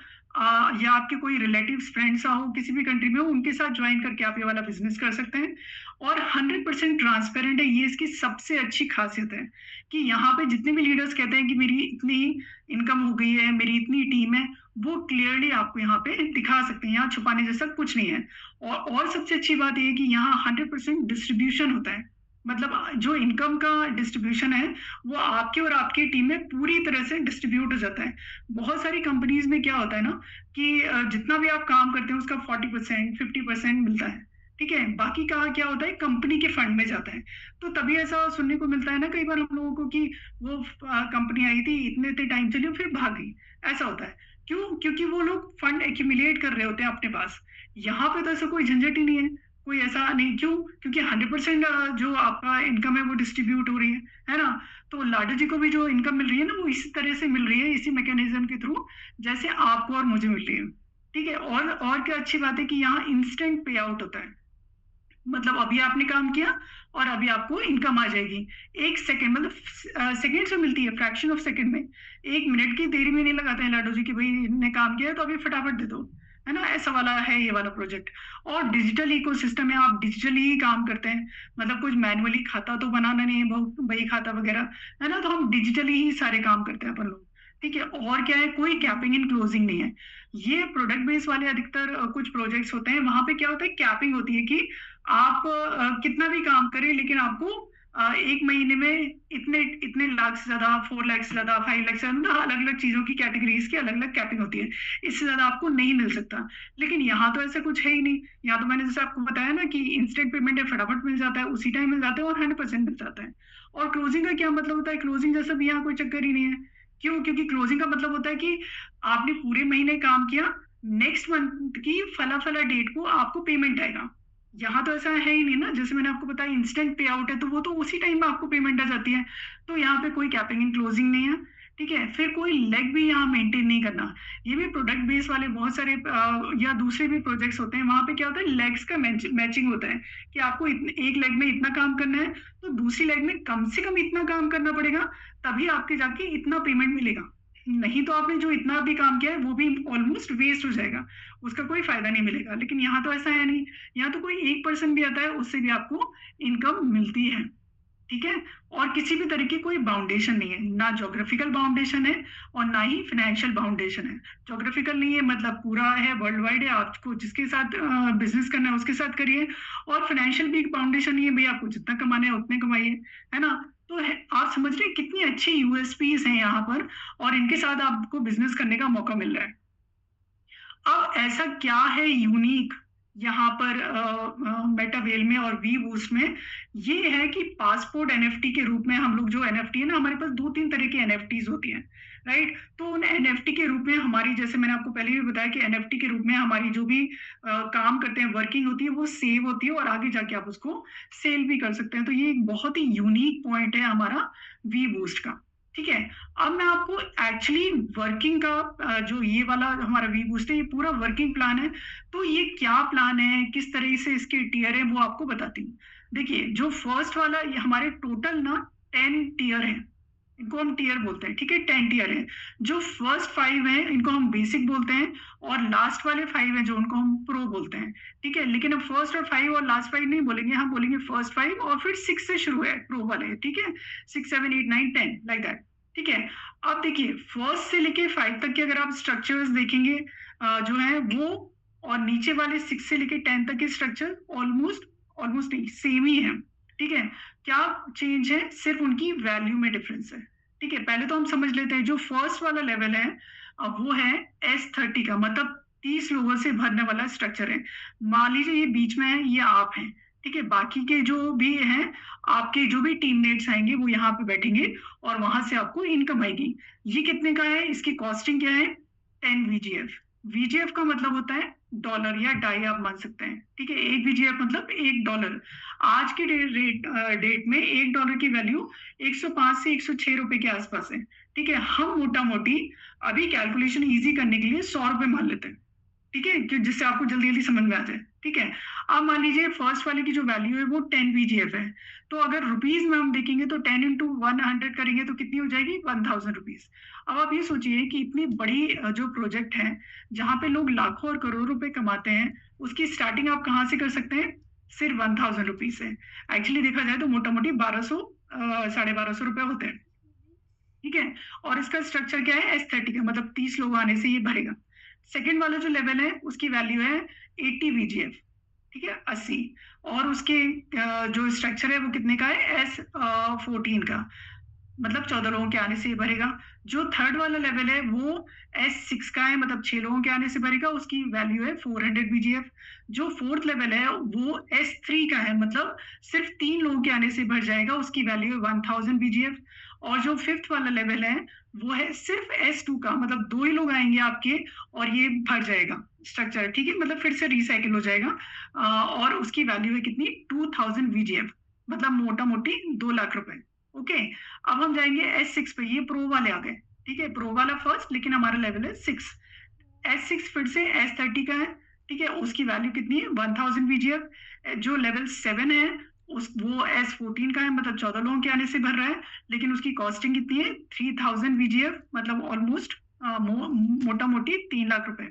या आपके कोई रिलेटिव्स फ्रेंड्स हो किसी भी कंट्री में हो, उनके साथ ज्वाइन करके आप ये वाला बिजनेस कर सकते हैं। और 100% ट्रांसपेरेंट है, ये इसकी सबसे अच्छी खासियत है कि यहाँ पे जितने भी लीडर्स कहते हैं कि मेरी इतनी इनकम हो गई है, मेरी इतनी टीम है, वो क्लियरली आपको यहाँ पे दिखा सकते हैं। यहाँ छुपाने जैसा कुछ नहीं है। और सबसे अच्छी बात ये है कि यहाँ 100% डिस्ट्रीब्यूशन होता है। मतलब जो इनकम का डिस्ट्रीब्यूशन है वो आपके और आपकी टीम में पूरी तरह से डिस्ट्रीब्यूट हो जाता है। बहुत सारी कंपनीज में क्या होता है ना कि जितना भी आप काम करते हैं उसका 40% 50% मिलता है, ठीक है। बाकी का क्या होता है, कंपनी के फंड में जाता है। तो तभी ऐसा सुनने को मिलता है ना कई बार हम लोगों को कि वो कंपनी आई थी, इतने टाइम चली और फिर भाग गई। ऐसा होता है। क्यों? क्योंकि वो लोग फंड एक्यूमुलेट कर रहे होते हैं अपने पास। यहाँ पे तो ऐसा कोई झंझट ही नहीं है, कोई ऐसा नहीं। क्यों? क्योंकि 100% जो आपका इनकम है वो डिस्ट्रीब्यूट हो रही है ना। तो लाडू जी को भी जो इनकम मिल रही है ना, वो इसी तरह से मिल रही है, इसी मैकेनिज्म के थ्रू जैसे आपको और मुझे मिल रही है, ठीक है। और क्या अच्छी बात है कि यहाँ इंस्टेंट पे आउट होता है। मतलब अभी आपने काम किया और अभी आपको इनकम आ जाएगी। 1 सेकेंड, मतलब सेकेंड से मिलती है, फ्रैक्शन ऑफ सेकेंड में। 1 मिनट की देरी में नहीं लगाते हैं लाडू जी की भाई इनने काम किया है तो अभी फटाफट दे दो, है ना। ऐसा वाला है ये वाला प्रोजेक्ट। और डिजिटल इकोसिस्टम है, आप डिजिटली ही काम करते हैं। मतलब कुछ मैनुअली खाता तो बनाना नहीं है, बहुत बही खाता वगैरह, है ना। तो हम डिजिटली ही सारे काम करते हैं अपन लोग, ठीक है। और क्या है, कोई कैपिंग एंड क्लोजिंग नहीं है। ये प्रोडक्ट बेस वाले अधिकतर कुछ प्रोजेक्ट्स होते हैं, वहां पे क्या होता है, कैपिंग होती है कि आप कितना भी काम करें लेकिन आपको 1 महीने में इतने इतने लाख से ज्यादा, 4 लाख से ज्यादा, 5 लाख से ज्यादा, अलग अलग चीजों की कैटेगरीज की अलग अलग कैपिंग होती है। इससे ज्यादा आपको नहीं मिल सकता। लेकिन यहाँ तो ऐसा कुछ है ही नहीं। यहाँ तो मैंने जैसे आपको बताया ना कि इंस्टेंट पेमेंट है, फटाफट मिल जाता है, उसी टाइम मिल जाता है और 100% मिल जाता है। और क्लोजिंग का क्या मतलब होता है, क्लोजिंग जैसा भी यहाँ कोई चक्कर ही नहीं है। क्यों? क्योंकि क्लोजिंग का मतलब होता है कि आपने पूरे महीने काम किया, नेक्स्ट मंथ की फला फला डेट को आपको पेमेंट आएगा। यहाँ तो ऐसा है ही नहीं ना। जैसे मैंने आपको बताया इंस्टेंट पे आउट है, तो वो तो उसी टाइम में आपको पेमेंट आ जाती है। तो यहाँ पे कोई कैपिंग एंड क्लोजिंग नहीं है, ठीक है। फिर कोई लेग भी यहाँ मेंटेन नहीं करना। ये भी प्रोडक्ट बेस वाले बहुत सारे या दूसरे भी प्रोजेक्ट्स होते हैं, वहां पे क्या होता है, लेग्स का मैचिंग होता है कि आपको एक लेग में इतना काम करना है तो दूसरी लेग में कम से कम इतना काम करना पड़ेगा, तभी आपके जाके इतना पेमेंट मिलेगा। नहीं तो आपने जो इतना भी काम किया है वो भी ऑलमोस्ट वेस्ट हो जाएगा, उसका कोई फायदा नहीं मिलेगा। लेकिन यहाँ तो ऐसा है नहीं। यहाँ तो कोई 1% भी आता है उससे भी आपको इनकम मिलती है, ठीक है। और किसी भी तरह की कोई बाउंडेशन नहीं है, ना ज्योग्राफिकल बाउंडेशन है और ना ही फाइनेंशियल बाउंडेशन है। ज्योग्राफिकल नहीं है मतलब पूरा है, वर्ल्ड वाइड है, आपको जिसके साथ बिजनेस करना है उसके साथ करिए। और फाइनेंशियल भी बाउंडेशन नहीं है, भाई आपको जितना कमाना है उतने कमाइए, है ना। तो आप समझ रहे हैं कितनी अच्छी यूएसपीज हैं यहाँ पर, और इनके साथ आपको बिजनेस करने का मौका मिल रहा है। अब ऐसा क्या है यूनिक यहाँ पर मेटावेल में और वी बूस्ट में, ये है कि पासपोर्ट एनएफटी के रूप में हम लोग, जो एनएफटी है ना, हमारे पास 2-3 तरह की एनएफटीज होती हैं, राइट। तो उन एनएफटी के रूप में हमारी, जैसे मैंने आपको पहले भी बताया कि एनएफटी के रूप में हमारी जो भी काम करते हैं, वर्किंग होती है, वो सेव होती है और आगे जाके आप उसको सेल भी कर सकते हैं। तो ये एक बहुत ही यूनिक पॉइंट है हमारा वी बूस्ट का, ठीक है। अब मैं आपको एक्चुअली वर्किंग का जो ये वाला हमारा वी बूस्ट है, ये पूरा वर्किंग प्लान है। तो ये क्या प्लान है, किस तरह से इसके टियर है, वो आपको बताती हूँ। देखिए, जो फर्स्ट वाला, ये हमारे टोटल ना 10 टियर है, इनको हम टियर बोलते हैं, ठीक है। 10 टियर है। जो फर्स्ट 5 हैं इनको हम बेसिक बोलते हैं, और लास्ट वाले 5 हैं जो उनको हम प्रो बोलते हैं, ठीक है। लेकिन अब फर्स्ट और 5 और लास्ट 5 नहीं बोलेंगे, हम बोलेंगे फर्स्ट 5 और फिर 6 से शुरू है प्रो वाले, ठीक है। 6, 7, 8, 9, 10 लाइक दैट, ठीक है। अब देखिए, फर्स्ट से लेके 5 तक के अगर आप स्ट्रक्चर्स देखेंगे जो है वो, और नीचे वाले 6 से लेके 10 तक के स्ट्रक्चर ऑलमोस्ट नहीं, सेम ही है, ठीक है। क्या चेंज है, सिर्फ उनकी वैल्यू में डिफरेंस है, ठीक है। पहले तो हम समझ लेते हैं, जो फर्स्ट वाला लेवल है वो है S30 का, मतलब 30 लोगों से भरने वाला स्ट्रक्चर है। मान लीजिए ये बीच में है, ये आप हैं, ठीक है। बाकी के जो भी हैं, आपके जो भी टीममेट्स आएंगे वो यहाँ पे बैठेंगे और वहां से आपको इनकम आएगी। ये कितने का है, इसकी कॉस्टिंग क्या है, 10 VGF। VGF का मतलब होता है डॉलर या डाई आप मान सकते हैं, ठीक है। 1 VGF मतलब $1। आज के डेट में $1 की वैल्यू 105 से 106 रुपए के आसपास है, ठीक है। हम मोटा मोटी अभी कैलकुलेशन इजी करने के लिए 100 रुपए मान लेते हैं, ठीक है, कि जिससे आपको जल्दी जल्दी समझ में आ जाए। ठीक है, अब मान लीजिए फर्स्ट वाले की जो वैल्यू है वो 10 VGF है, तो अगर रुपीज में हम देखेंगे तो 10 इंटू 100 करेंगे तो कितनी हो जाएगी, 1000 रुपीज। अब आप ये सोचिए कि इतनी बड़ी जो प्रोजेक्ट है जहाँ पे लोग लाखों और करोड़ों रुपए कमाते हैं, उसकी स्टार्टिंग आप कहाँ से कर सकते हैं, सिर्फ 1000 रुपीज से। एक्चुअली देखा जाए तो मोटा मोटी 1200 1250 रुपए होते हैं। ठीक है, और इसका स्ट्रक्चर क्या है, S30 का, मतलब 30 लोग आने से ये भरेगा। सेकेंड वाला जो लेवल है उसकी वैल्यू है 80 VGF, ठीक है, 80, और उसके जो स्ट्रक्चर है वो कितने का है, S14 का, मतलब 14 लोगों के आने से ये भरेगा। जो थर्ड वाला लेवल है वो S6 का है, मतलब 6 लोगों के आने से भरेगा, उसकी वैल्यू है 400 VGF। जो फोर्थ लेवल है वो S3 का है, मतलब सिर्फ 3 लोगों के आने से भर जाएगा, उसकी वैल्यू है 1000 VGF। और जो फिफ्थ वाला लेवल है वो है सिर्फ S2 का, मतलब 2 ही लोग आएंगे आपके और ये भर जाएगा स्ट्रक्चर। ठीक है, मतलब फिर से रिसाइकिल हो जाएगा, और उसकी वैल्यू है कितनी, 2000 VGF, मतलब मोटा मोटी 2 लाख रुपए। ओके, अब हम जाएंगे S6 पे, ये प्रो वाले आ गए। ठीक है, प्रो वाला फर्स्ट, लेकिन हमारा लेवल है 6। S6 फिर से S30 का है, ठीक है, उसकी वैल्यू कितनी है, 1000 VGF। जो लेवल 7 है वो S14 का है, मतलब 14 लोगों के आने से भर रहा है, लेकिन उसकी कॉस्टिंग कितनी है, 3000 VGF, मतलब ऑलमोस्ट मोटा मोटी 3 लाख रुपए।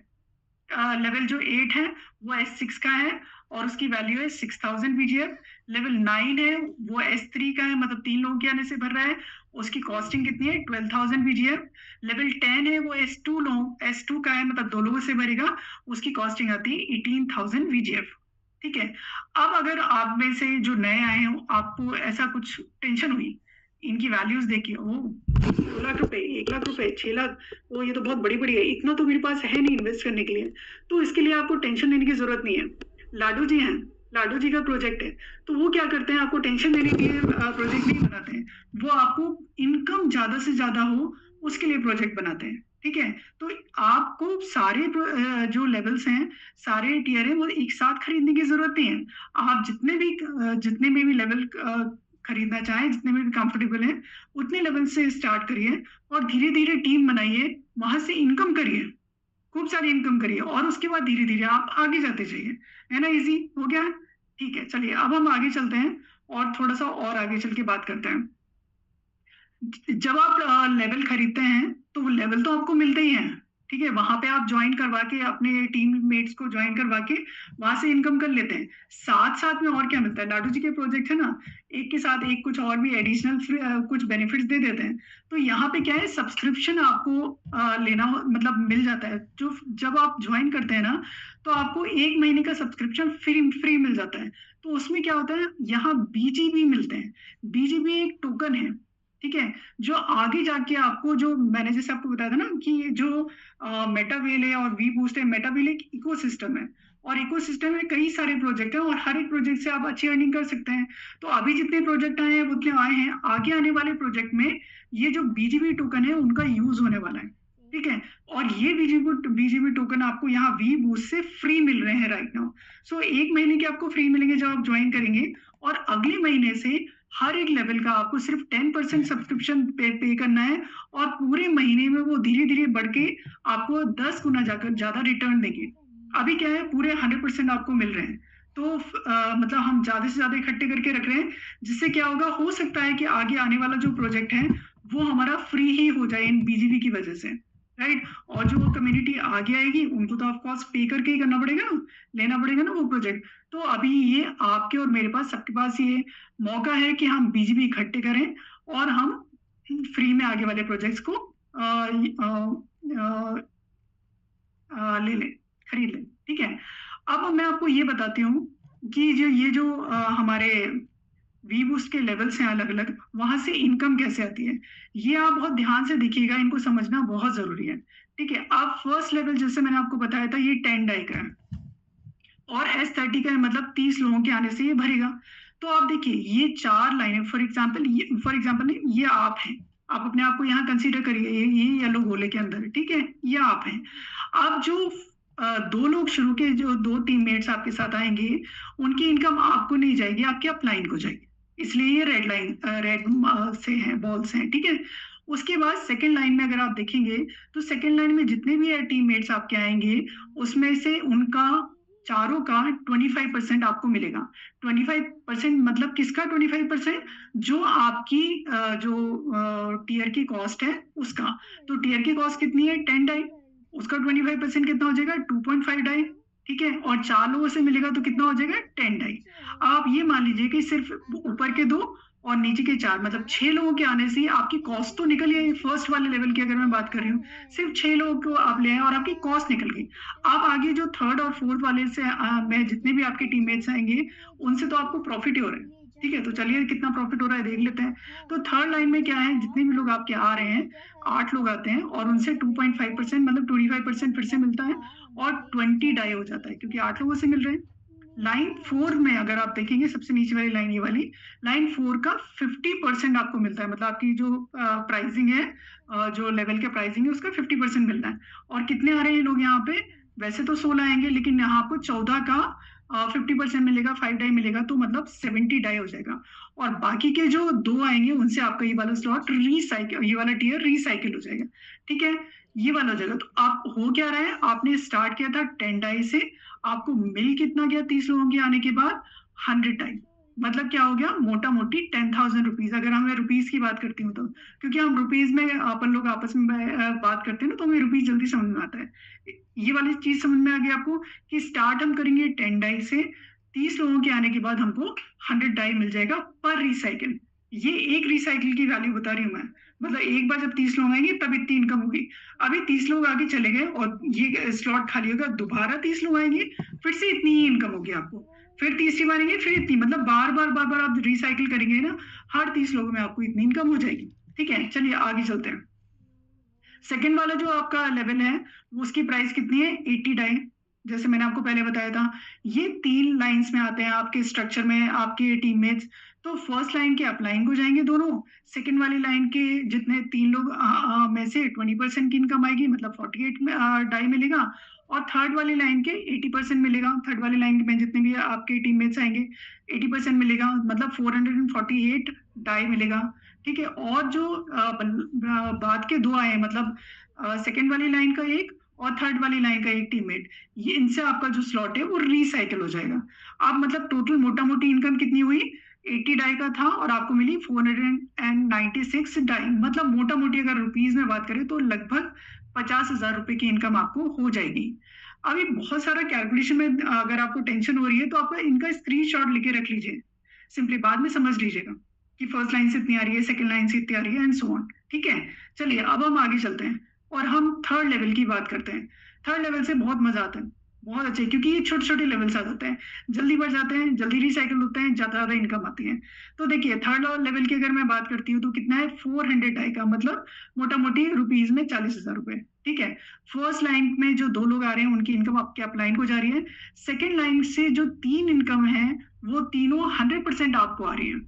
लेवल जो 8 है वो S6 का है और उसकी वैल्यू है 6000 VGF। लेवल 9 है वो S3 का है, मतलब 3 लोगों के आने से भर रहा है, उसकी कॉस्टिंग कितनी है, 12000 VGF। लेवल 10 है वो S2 का है, मतलब 2 लोगों से भरेगा, उसकी कॉस्टिंग आती है 18000 VGF। ठीक है, अब अगर आप में से जो नए आए हो, आपको ऐसा कुछ टेंशन हुई इनकी वैल्यूज देखिए, ओ 2 लाख रुपए, 1 लाख रुपए, 6 लाख, वो ये तो बहुत बड़ी बड़ी है, इतना तो मेरे पास है नहीं इन्वेस्ट करने के लिए, तो इसके लिए आपको टेंशन लेने की जरूरत नहीं है। लाडू जी हैं, लाडू जी का प्रोजेक्ट है, तो वो क्या करते हैं, आपको टेंशन लेने के लिए प्रोजेक्ट नहीं बनाते हैं, वो आपको इनकम ज्यादा से ज्यादा हो उसके लिए प्रोजेक्ट बनाते हैं। ठीक है, तो आपको सारे जो लेवल्स हैं, सारे टीयर है, वो एक साथ खरीदने की जरूरत नहीं है। आप जितने में भी लेवल खरीदना चाहें, जितने में भी कंफर्टेबल है, उतने लेवल से स्टार्ट करिए और धीरे धीरे टीम बनाइए, वहां से इनकम करिए, खूब सारी इनकम करिए, और उसके बाद धीरे धीरे आप आगे जाते जाइए। है ना, इजी हो गया। ठीक है, चलिए अब हम आगे चलते हैं और थोड़ा सा और आगे चल के बात करते हैं। जब आप लेवल खरीदते हैं तो वो लेवल तो आपको मिलते ही हैं, ठीक है, वहां पे आप ज्वाइन करवा के अपने टीम मेट्स को ज्वाइन करवा के वहां से इनकम कर लेते हैं। साथ साथ में और क्या मिलता है, लाडू जी के प्रोजेक्ट है ना, एक के साथ एक कुछ और भी एडिशनल कुछ बेनिफिट्स दे देते हैं। तो यहाँ पे क्या है, सब्सक्रिप्शन आपको लेना मतलब मिल जाता है। जो जब आप ज्वाइन करते हैं ना, तो आपको 1 महीने का सब्सक्रिप्शन फ्री मिल जाता है। तो उसमें क्या होता है, यहाँ BGB मिलते हैं। BGB एक टोकन है, ठीक है, जो आगे जाके आपको, जो मैंने जैसे आपको बताया था ना कि जो मेटावेल है और वी बूस्ट है, मेटावेल एक इकोसिस्टम है, और इकोसिस्टम में कई सारे प्रोजेक्ट हैं और हर एक प्रोजेक्ट से आप अच्छी अर्निंग कर सकते हैं। तो अभी जितने प्रोजेक्ट आए हैं उतने आए हैं, आगे आने वाले प्रोजेक्ट में ये जो BGB टोकन है उनका यूज होने वाला है। ठीक है, और ये BGB टोकन आपको यहाँ वी बूस्ट से फ्री मिल रहे हैं राइट नाउ। सो 1 महीने के आपको फ्री मिलेंगे जब आप ज्वाइन करेंगे, और अगले महीने से हर एक लेवल का आपको सिर्फ 10% सब्सक्रिप्शन पे करना है, और पूरे महीने में वो धीरे धीरे बढ़ के आपको 10 गुना जाकर ज्यादा रिटर्न देंगे। अभी क्या है, पूरे 100% आपको मिल रहे हैं, तो मतलब हम ज्यादा से ज्यादा इकट्ठे करके रख रहे हैं, जिससे क्या होगा, हो सकता है कि आगे आने वाला जो प्रोजेक्ट है वो हमारा फ्री ही हो जाए इन BGB की वजह से, राइट। और जो कम्युनिटी आगे आएगी उनको तो ऑफकोर्स पे करके ही करना पड़ेगा ना, लेना पड़ेगा ना वो प्रोजेक्ट। तो अभी ये आपके और मेरे पास, सबके पास ये मौका है कि हम BGB इकट्ठे करें और हम फ्री में आगे वाले प्रोजेक्ट्स को ले लें, खरीद लें। ठीक है, अब मैं आपको ये बताती हूँ कि जो हमारे वी बूस्ट के लेवल्स हैं अलग अलग, वहां से इनकम कैसे आती है, ये आप बहुत ध्यान से देखिएगा, इनको समझना बहुत जरूरी है। ठीक है, अब फर्स्ट लेवल जैसे मैंने आपको बताया था, ये 10 डाई का है और S30 का है, मतलब 30 लोगों के आने से ये भरेगा। तो आप देखिए ये 4 लाइनें, फॉर एग्जाम्पल ये आप हैं, आप अपने आप को यहाँ कंसीडर करिए, ये येलो गोले के अंदर, ठीक है, ये आप हैं। अब जो 2 लोग शुरू के, जो 2 टीममेट्स आपके साथ आएंगे, उनकी इनकम आपको नहीं जाएगी, आपके अपलाइन को जाएगी, इसलिए ये रेड से हैं, बॉल्स हैं। ठीक है, उसके बाद सेकंड लाइन में अगर आप देखेंगे तो सेकंड लाइन में जितने भी टीममेट्स आपके आएंगे उसमें से उनका चारों का 25% आपको मिलेगा। 25% मतलब किसका 25%? जो आपकी जो टीयर की कॉस्ट है उसका। तो टीयर की कॉस्ट कितनी है? 10 डाई, उसका 25% कितना हो जाएगा? 2.5 डाई। ठीक है, और 4 लोगों से मिलेगा तो कितना हो जाएगा? 10 डाई। आप ये मान लीजिए कि सिर्फ ऊपर के 2 और नीचे के 4 मतलब 6 लोगों के आने से आपकी कॉस्ट तो निकल गई। फर्स्ट वाले लेवल की अगर मैं बात कर रही हूँ, सिर्फ 6 लोगों को आप ले आए और आपकी कॉस्ट निकल गई। आप आगे जो थर्ड और फोर्थ वाले से मैं जितने भी आपके टीममेट्स आएंगे उनसे तो आपको प्रॉफिट ही हो रहा है। ठीक है, तो चलिए कितना प्रॉफिट हो रहा है देख लेते हैं। तो थर्ड लाइन में क्या है, जितने भी लोग आपके आ रहे हैं, 8 लोग आते हैं और उनसे 2.5% मतलब 25% फिर से मिलता है और 20 डाई हो जाता है क्योंकि 8 लोगों से मिल रहे हैं। लाइन 4 में अगर आप देखेंगे, सबसे नीचे वाली लाइन, ये वाली लाइन 4 का 50% आपको मिलता है। मतलब आपकी जो प्राइसिंग है, जो लेवल के प्राइसिंग है उसका 50% मिलता है। और कितने आ रहे हैं लोग यहाँ पे? वैसे तो 16 आएंगे लेकिन यहाँ आपको 14 का 50% मिलेगा, 5 डाई मिलेगा, तो मतलब 70 डाई हो जाएगा। और बाकी के जो 2 आएंगे उनसे आपका ये वाला स्लॉट रिसाइकिल, ये वाला टियर रिसाइकिल हो जाएगा। ठीक है, ये वाला हो जाएगा। तो आप हो क्या रहा है, आपने स्टार्ट किया था 10 डाई से, आपको मिल कितना गया 30 लोगों के आने के बाद? 100 डाई। मतलब क्या हो गया? मोटा मोटी 10,000 रुपीज। अगर हम रुपीज की बात करती हूँ तो, क्योंकि हम रुपीज में अपन लोग आपस में बात करते हैं ना, तो हमें रुपीज जल्दी समझ में आता है। ये वाली चीज समझ में आ गई आपको कि स्टार्ट हम करेंगे 10 डाई से, 30 लोगों के आने के बाद हमको 100 डाई मिल जाएगा पर रिसाइकिल। ये एक रिसाइकिल की वैल्यू बता रही हूँ मैं। मतलब एक बार जब 30 लोग आएंगे तब इतनी इनकम होगी। अभी 30 लोग आगे चले गए और ये स्लॉट खाली होगा, दोबारा 30 लोग आएंगे, फिर से इतनी ही इनकम होगी आपको। फिर तीसरी मारेंगे, फिर इतनी, मतलब बार बार आप रिसाइकिल करेंगे ना, हर 30 लोगों में आपको इतनी इनकम हो जाएगी। ठीक है, चलिए आगे चलते हैं। सेकेंड वाला जो आपका लेवल है उसकी प्राइस कितनी है? 80 डाई। जैसे मैंने आपको पहले बताया था, ये 3 लाइंस में आते हैं आपके स्ट्रक्चर में आपके टीममेट्स। तो फर्स्ट लाइन के अपलाइन को जाएंगे दोनों, सेकंड वाली लाइन के जितने 3 लोग में से 20% की इनकम आएगी, मतलब 48 डाई मिलेगा। और थर्ड वाली लाइन के 80% मिलेगा। थर्ड वाली लाइन में जितने भी आपके टीममेट्स आएंगे 80% मिलेगा, मतलब 448 डाई मिलेगा। ठीक है, और जो बाद के 2 आए, मतलब सेकेंड वाली लाइन का एक और थर्ड वाली लाइन का एक टीममेट, ये इनसे आपका जो स्लॉट है वो रिसाइकिल हो जाएगा। आप मतलब टोटल मोटा मोटी इनकम कितनी हुई? 80 डाई का था और आपको मिली 496 डाई। मतलब मोटा मोटी अगर रुपीज में बात करें तो लगभग 50,000 रुपए की इनकम आपको हो जाएगी। अभी बहुत सारा कैलकुलेशन में अगर आपको टेंशन हो रही है तो आप इनका स्क्रीनशॉट लेके रख लीजिए, सिंपली बाद में समझ लीजिएगा कि फर्स्ट लाइन से इतनी आ रही है, सेकंड लाइन से इतनी आ रही है, एंड सो ऑन। ठीक है, चलिए अब हम आगे चलते हैं और हम थर्ड लेवल की बात करते हैं। थर्ड लेवल से बहुत मजा आता है, बहुत अच्छे, क्योंकि ये छोटे छोटे लेवल्स आ जाते हैं, जल्दी बढ़ जाते हैं, जल्दी रिसाइकिल होते हैं, ज्यादा ज्यादा इनकम आती है। तो देखिए थर्ड लेवल की अगर मैं बात करती हूँ तो कितना है? 400 डाई का, मतलब मोटा मोटी रुपीज में 40,000 रुपए। ठीक है, फर्स्ट लाइन में जो 2 लोग आ रहे हैं उनकी इनकम आपके अपलाइन को जा रही है। सेकेंड लाइन से जो 3 इनकम है वो तीनों 100% आपको आ रही है।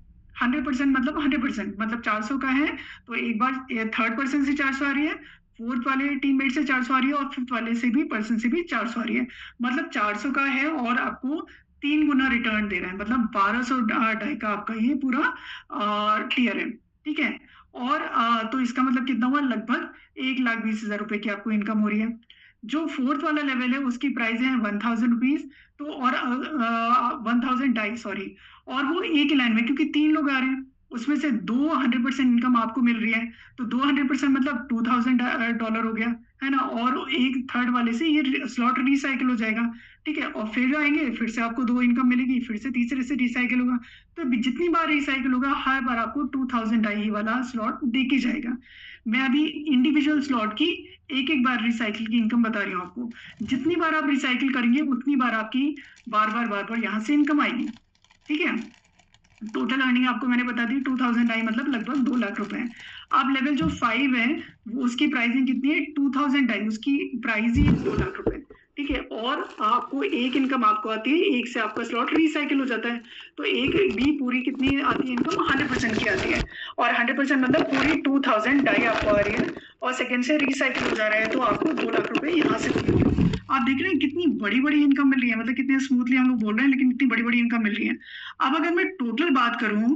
100% मतलब 100%, मतलब 400 का है तो एक बार थर्ड पर्सन से 400 आ रही है, फोर्थ वाले टीममेट से 400 आ रही है और फिफ्थ वाले से भी पर्सन से भी 400 आ रही है। मतलब 400 का है और आपको 3 गुना रिटर्न दे रहा है, मतलब 1200 डाई का आपका ये पूरा टीयर है। ठीक है, और तो इसका मतलब कितना हुआ? लगभग 1,20,000 रुपए की आपको इनकम हो रही है। जो फोर्थ वाला लेवल है उसकी प्राइस है 1,000 रुपीज, तो और 1,000 डाई, सॉरी। और वो एक ही लाइन में, क्योंकि 3 लोग आ रहे हैं उसमें से 200% इनकम आपको मिल रही है, तो 200% मतलब $2,000 हो गया, है ना। और एक थर्ड वाले से ये स्लॉट रिसाइकिल हो जाएगा। ठीक है, और फिर आएंगे, फिर से आपको 2 इनकम मिलेगी, फिर से तीसरे से रिसाइकिल होगा। तो जितनी बार रिसाइकिल होगा हर बार आपको 2,000 डाई वाला स्लॉट दे के जाएगा। मैं अभी इंडिविजुअल स्लॉट की एक एक बार रिसाइकिल की इनकम बता रही हूँ आपको। जितनी बार आप रिसाइकिल करेंगे उतनी बार आपकी बार बार यहाँ से इनकम आएगी। ठीक है, टोटल अर्निंग आपको मैंने बता दी 2,000 डाई, मतलब लगभग 2 लाख रुपए। अब लेवल जो 5 है वो उसकी प्राइसिंग कितनी है? 2,000 डाई, उसकी प्राइस ही 2 लाख रुपए। ठीक है, और आपको एक इनकम आपको आती है, एक से आपका स्लॉट रिसाइकिल हो जाता है, तो एक भी पूरी कितनी आती है इनकम? 100% की आती है। और 100% मतलब पूरी 2,000 डाई आपको आ रही है और सेकंड से रिसाइकिल हो जा रहा है, तो आपको 2 लाख रुपए यहाँ से मिलेंगे। आप देख रहे हैं कितनी बड़ी बड़ी इनकम मिल रही है, मतलब कितने स्मूथली हम लोग बोल रहे हैं लेकिन इतनी बड़ी बड़ी इनकम मिल रही है। अब अगर मैं टोटल बात करूं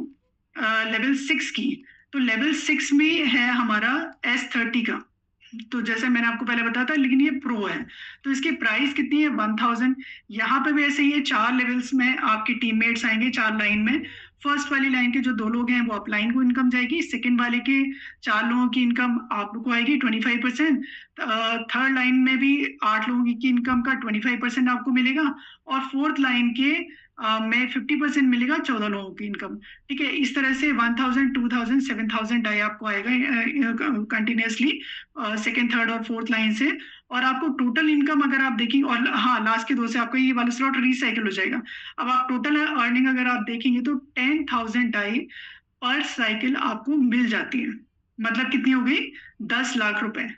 लेवल 6 की, तो लेवल 6 में है हमारा S30 का। तो जैसे मैंने आपको पहले बताया था, लेकिन ये प्रो है। तो इसकी प्राइस कितनी है? 1000। यहाँ पे भी ऐसे ही है, 4 लेवल्स में आपके टीममेट्स आएंगे, 4 लाइन में। फर्स्ट वाली लाइन के जो 2 लोग हैं वो अप लाइन को इनकम जाएगी, सेकंड वाले के 4 लोगों की इनकम आपको आएगी 25%। थर्ड लाइन में भी 8 लोगों की इनकम का 25% आपको मिलेगा, और फोर्थ लाइन के में 50% मिलेगा 14 लोगों की इनकम। ठीक है, इस तरह से 1000, 2000, 7000 डाई आपको आएगा कंटिन्यूसली सेकंड, थर्ड और फोर्थ लाइन से। और आपको टोटल इनकम अगर आप देखेंगे, और हाँ, लास्ट के 2 से आपको ये वाला स्लॉट रिसाइकिल हो जाएगा। अब आप टोटल अर्निंग अगर आप देखेंगे तो 10,000 डाई पर साइकिल आपको मिल जाती है। मतलब कितनी हो गई? 10 लाख रुपए।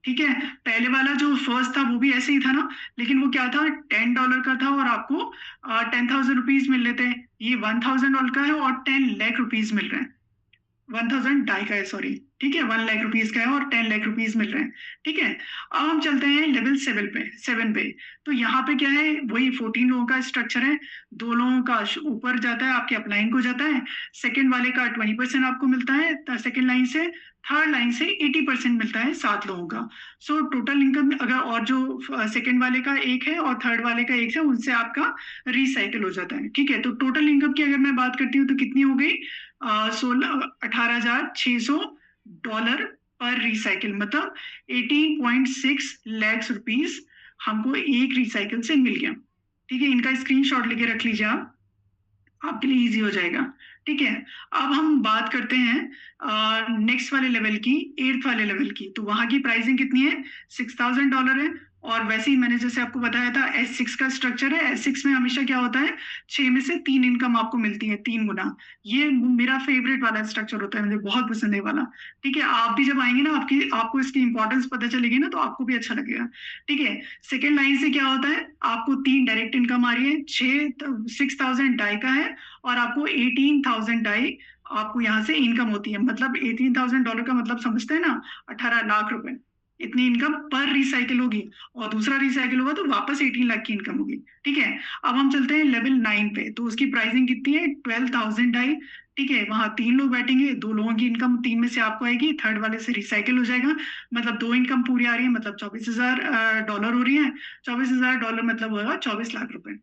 ठीक है, पहले वाला जो फर्स्ट था वो भी ऐसे ही था ना, लेकिन वो क्या था? $10 का था और आपको 10,000 रुपीज मिल रहे थे। ये $1,000 का है और 10 लाख रुपीज मिल रहे हैं। 1000 डाई का है, सॉरी। ठीक है, 1 लाख रुपीज का है और 10 लाख रुपीज मिल रहे हैं। ठीक है, अब हम चलते हैं लेवल 7 पे। तो यहाँ पे क्या है? वही 14 लोगों का स्ट्रक्चर है। 2 लोगों का ऊपर जाता है, आपके अपलाइन को जाता है। सेकंड वाले का 20% आपको मिलता है सेकंड लाइन से। थर्ड लाइन से 80% मिलता है 7 लोगों का। सो टोटल इनकम अगर, और जो सेकंड वाले का 1 है और थर्ड वाले का 1 है, उनसे आपका रिसाइकिल हो जाता है। ठीक है, तो टोटल इनकम की अगर मैं बात करती हूँ तो कितनी हो गई? 18,600 पर रिसाइकिल, मतलब 18.6 लाख रुपीज हमको एक रिसाइकिल से मिल गया। ठीक है, इनका स्क्रीनशॉट लेके रख लीजिए आप, आपके लिए इजी हो जाएगा। ठीक है, अब हम बात करते हैं नेक्स्ट वाले लेवल की, 8th वाले लेवल की। तो वहां की प्राइसिंग कितनी है? $6,000 है। और वैसे ही मैंने जैसे आपको बताया था, S6 का स्ट्रक्चर है। S6 में हमेशा क्या होता है? 6 में से 3 इनकम आपको मिलती है, 3 गुना। ये मेरा फेवरेट वाला स्ट्रक्चर होता है, मुझे बहुत पसंद है ये वाला। ठीक है, आप भी जब आएंगे ना, आपको इसकी इंपॉर्टेंस पता चलेगी ना, तो आपको भी अच्छा लगेगा। ठीक है, सेकेंड लाइन से क्या होता है? आपको 3 डायरेक्ट इनकम आ रही है, 6,000 डाई का है, और आपको 18,000 डाई आपको यहाँ से इनकम होती है। मतलब $18,000 का मतलब समझते हैं ना, 18 लाख रुपए इतनी इनकम पर रिसाइकिल होगी। और दूसरा रिसाइकिल होगा तो वापस 18 लाख की इनकम होगी। ठीक है, अब हम चलते हैं लेवल 9 पे। तो उसकी प्राइसिंग कितनी है? 12,000 डाई। ठीक है, वहां 3 लोग बैठेंगे, 2 लोगों की इनकम 3 में से आपको आएगी, थर्ड वाले से रिसाइकिल हो जाएगा। मतलब 2 इनकम पूरी आ रही है, मतलब $24,000 हो रही है। $24,000 मतलब होगा 24 लाख रुपए।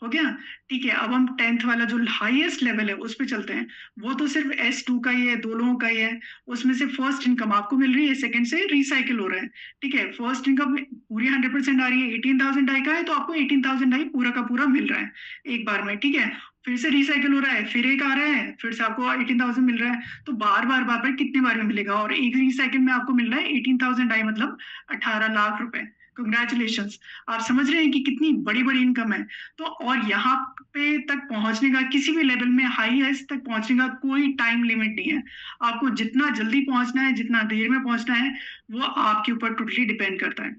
हो गया? ठीक है, अब हम 10th वाला जो हाईएस्ट लेवल है उस पे चलते हैं। वो तो सिर्फ S2 का ही है, 2 लोगों का ही है। उसमें से फर्स्ट इनकम आपको मिल रही है, सेकंड से रिसाइकिल हो रहा है। ठीक है, फर्स्ट इनकम पूरी 100% आ रही है, 18,000 डाई का है, तो आपको 18,000 डाई पूरा का पूरा मिल रहा है एक बार में। ठीक है, फिर से रिसाइकिल हो रहा है, फिर एक आ रहा है, फिर से आपको 18,000 मिल रहा है। तो बार बार कितने बार में मिलेगा? और एक रिसाइकिल में आपको मिल रहा है 18,000 डाई, मतलब 18 लाख रुपए। कंग्रेचुलेशन, आप समझ रहे हैं कि कितनी बड़ी बड़ी इनकम है। तो और यहाँ पे तक पहुंचने का, किसी भी लेवल में हाईएस्ट तक पहुंचने का कोई टाइम लिमिट नहीं है। आपको जितना जल्दी पहुंचना है, जितना देर में पहुंचना है, वो आपके ऊपर टोटली डिपेंड करता है।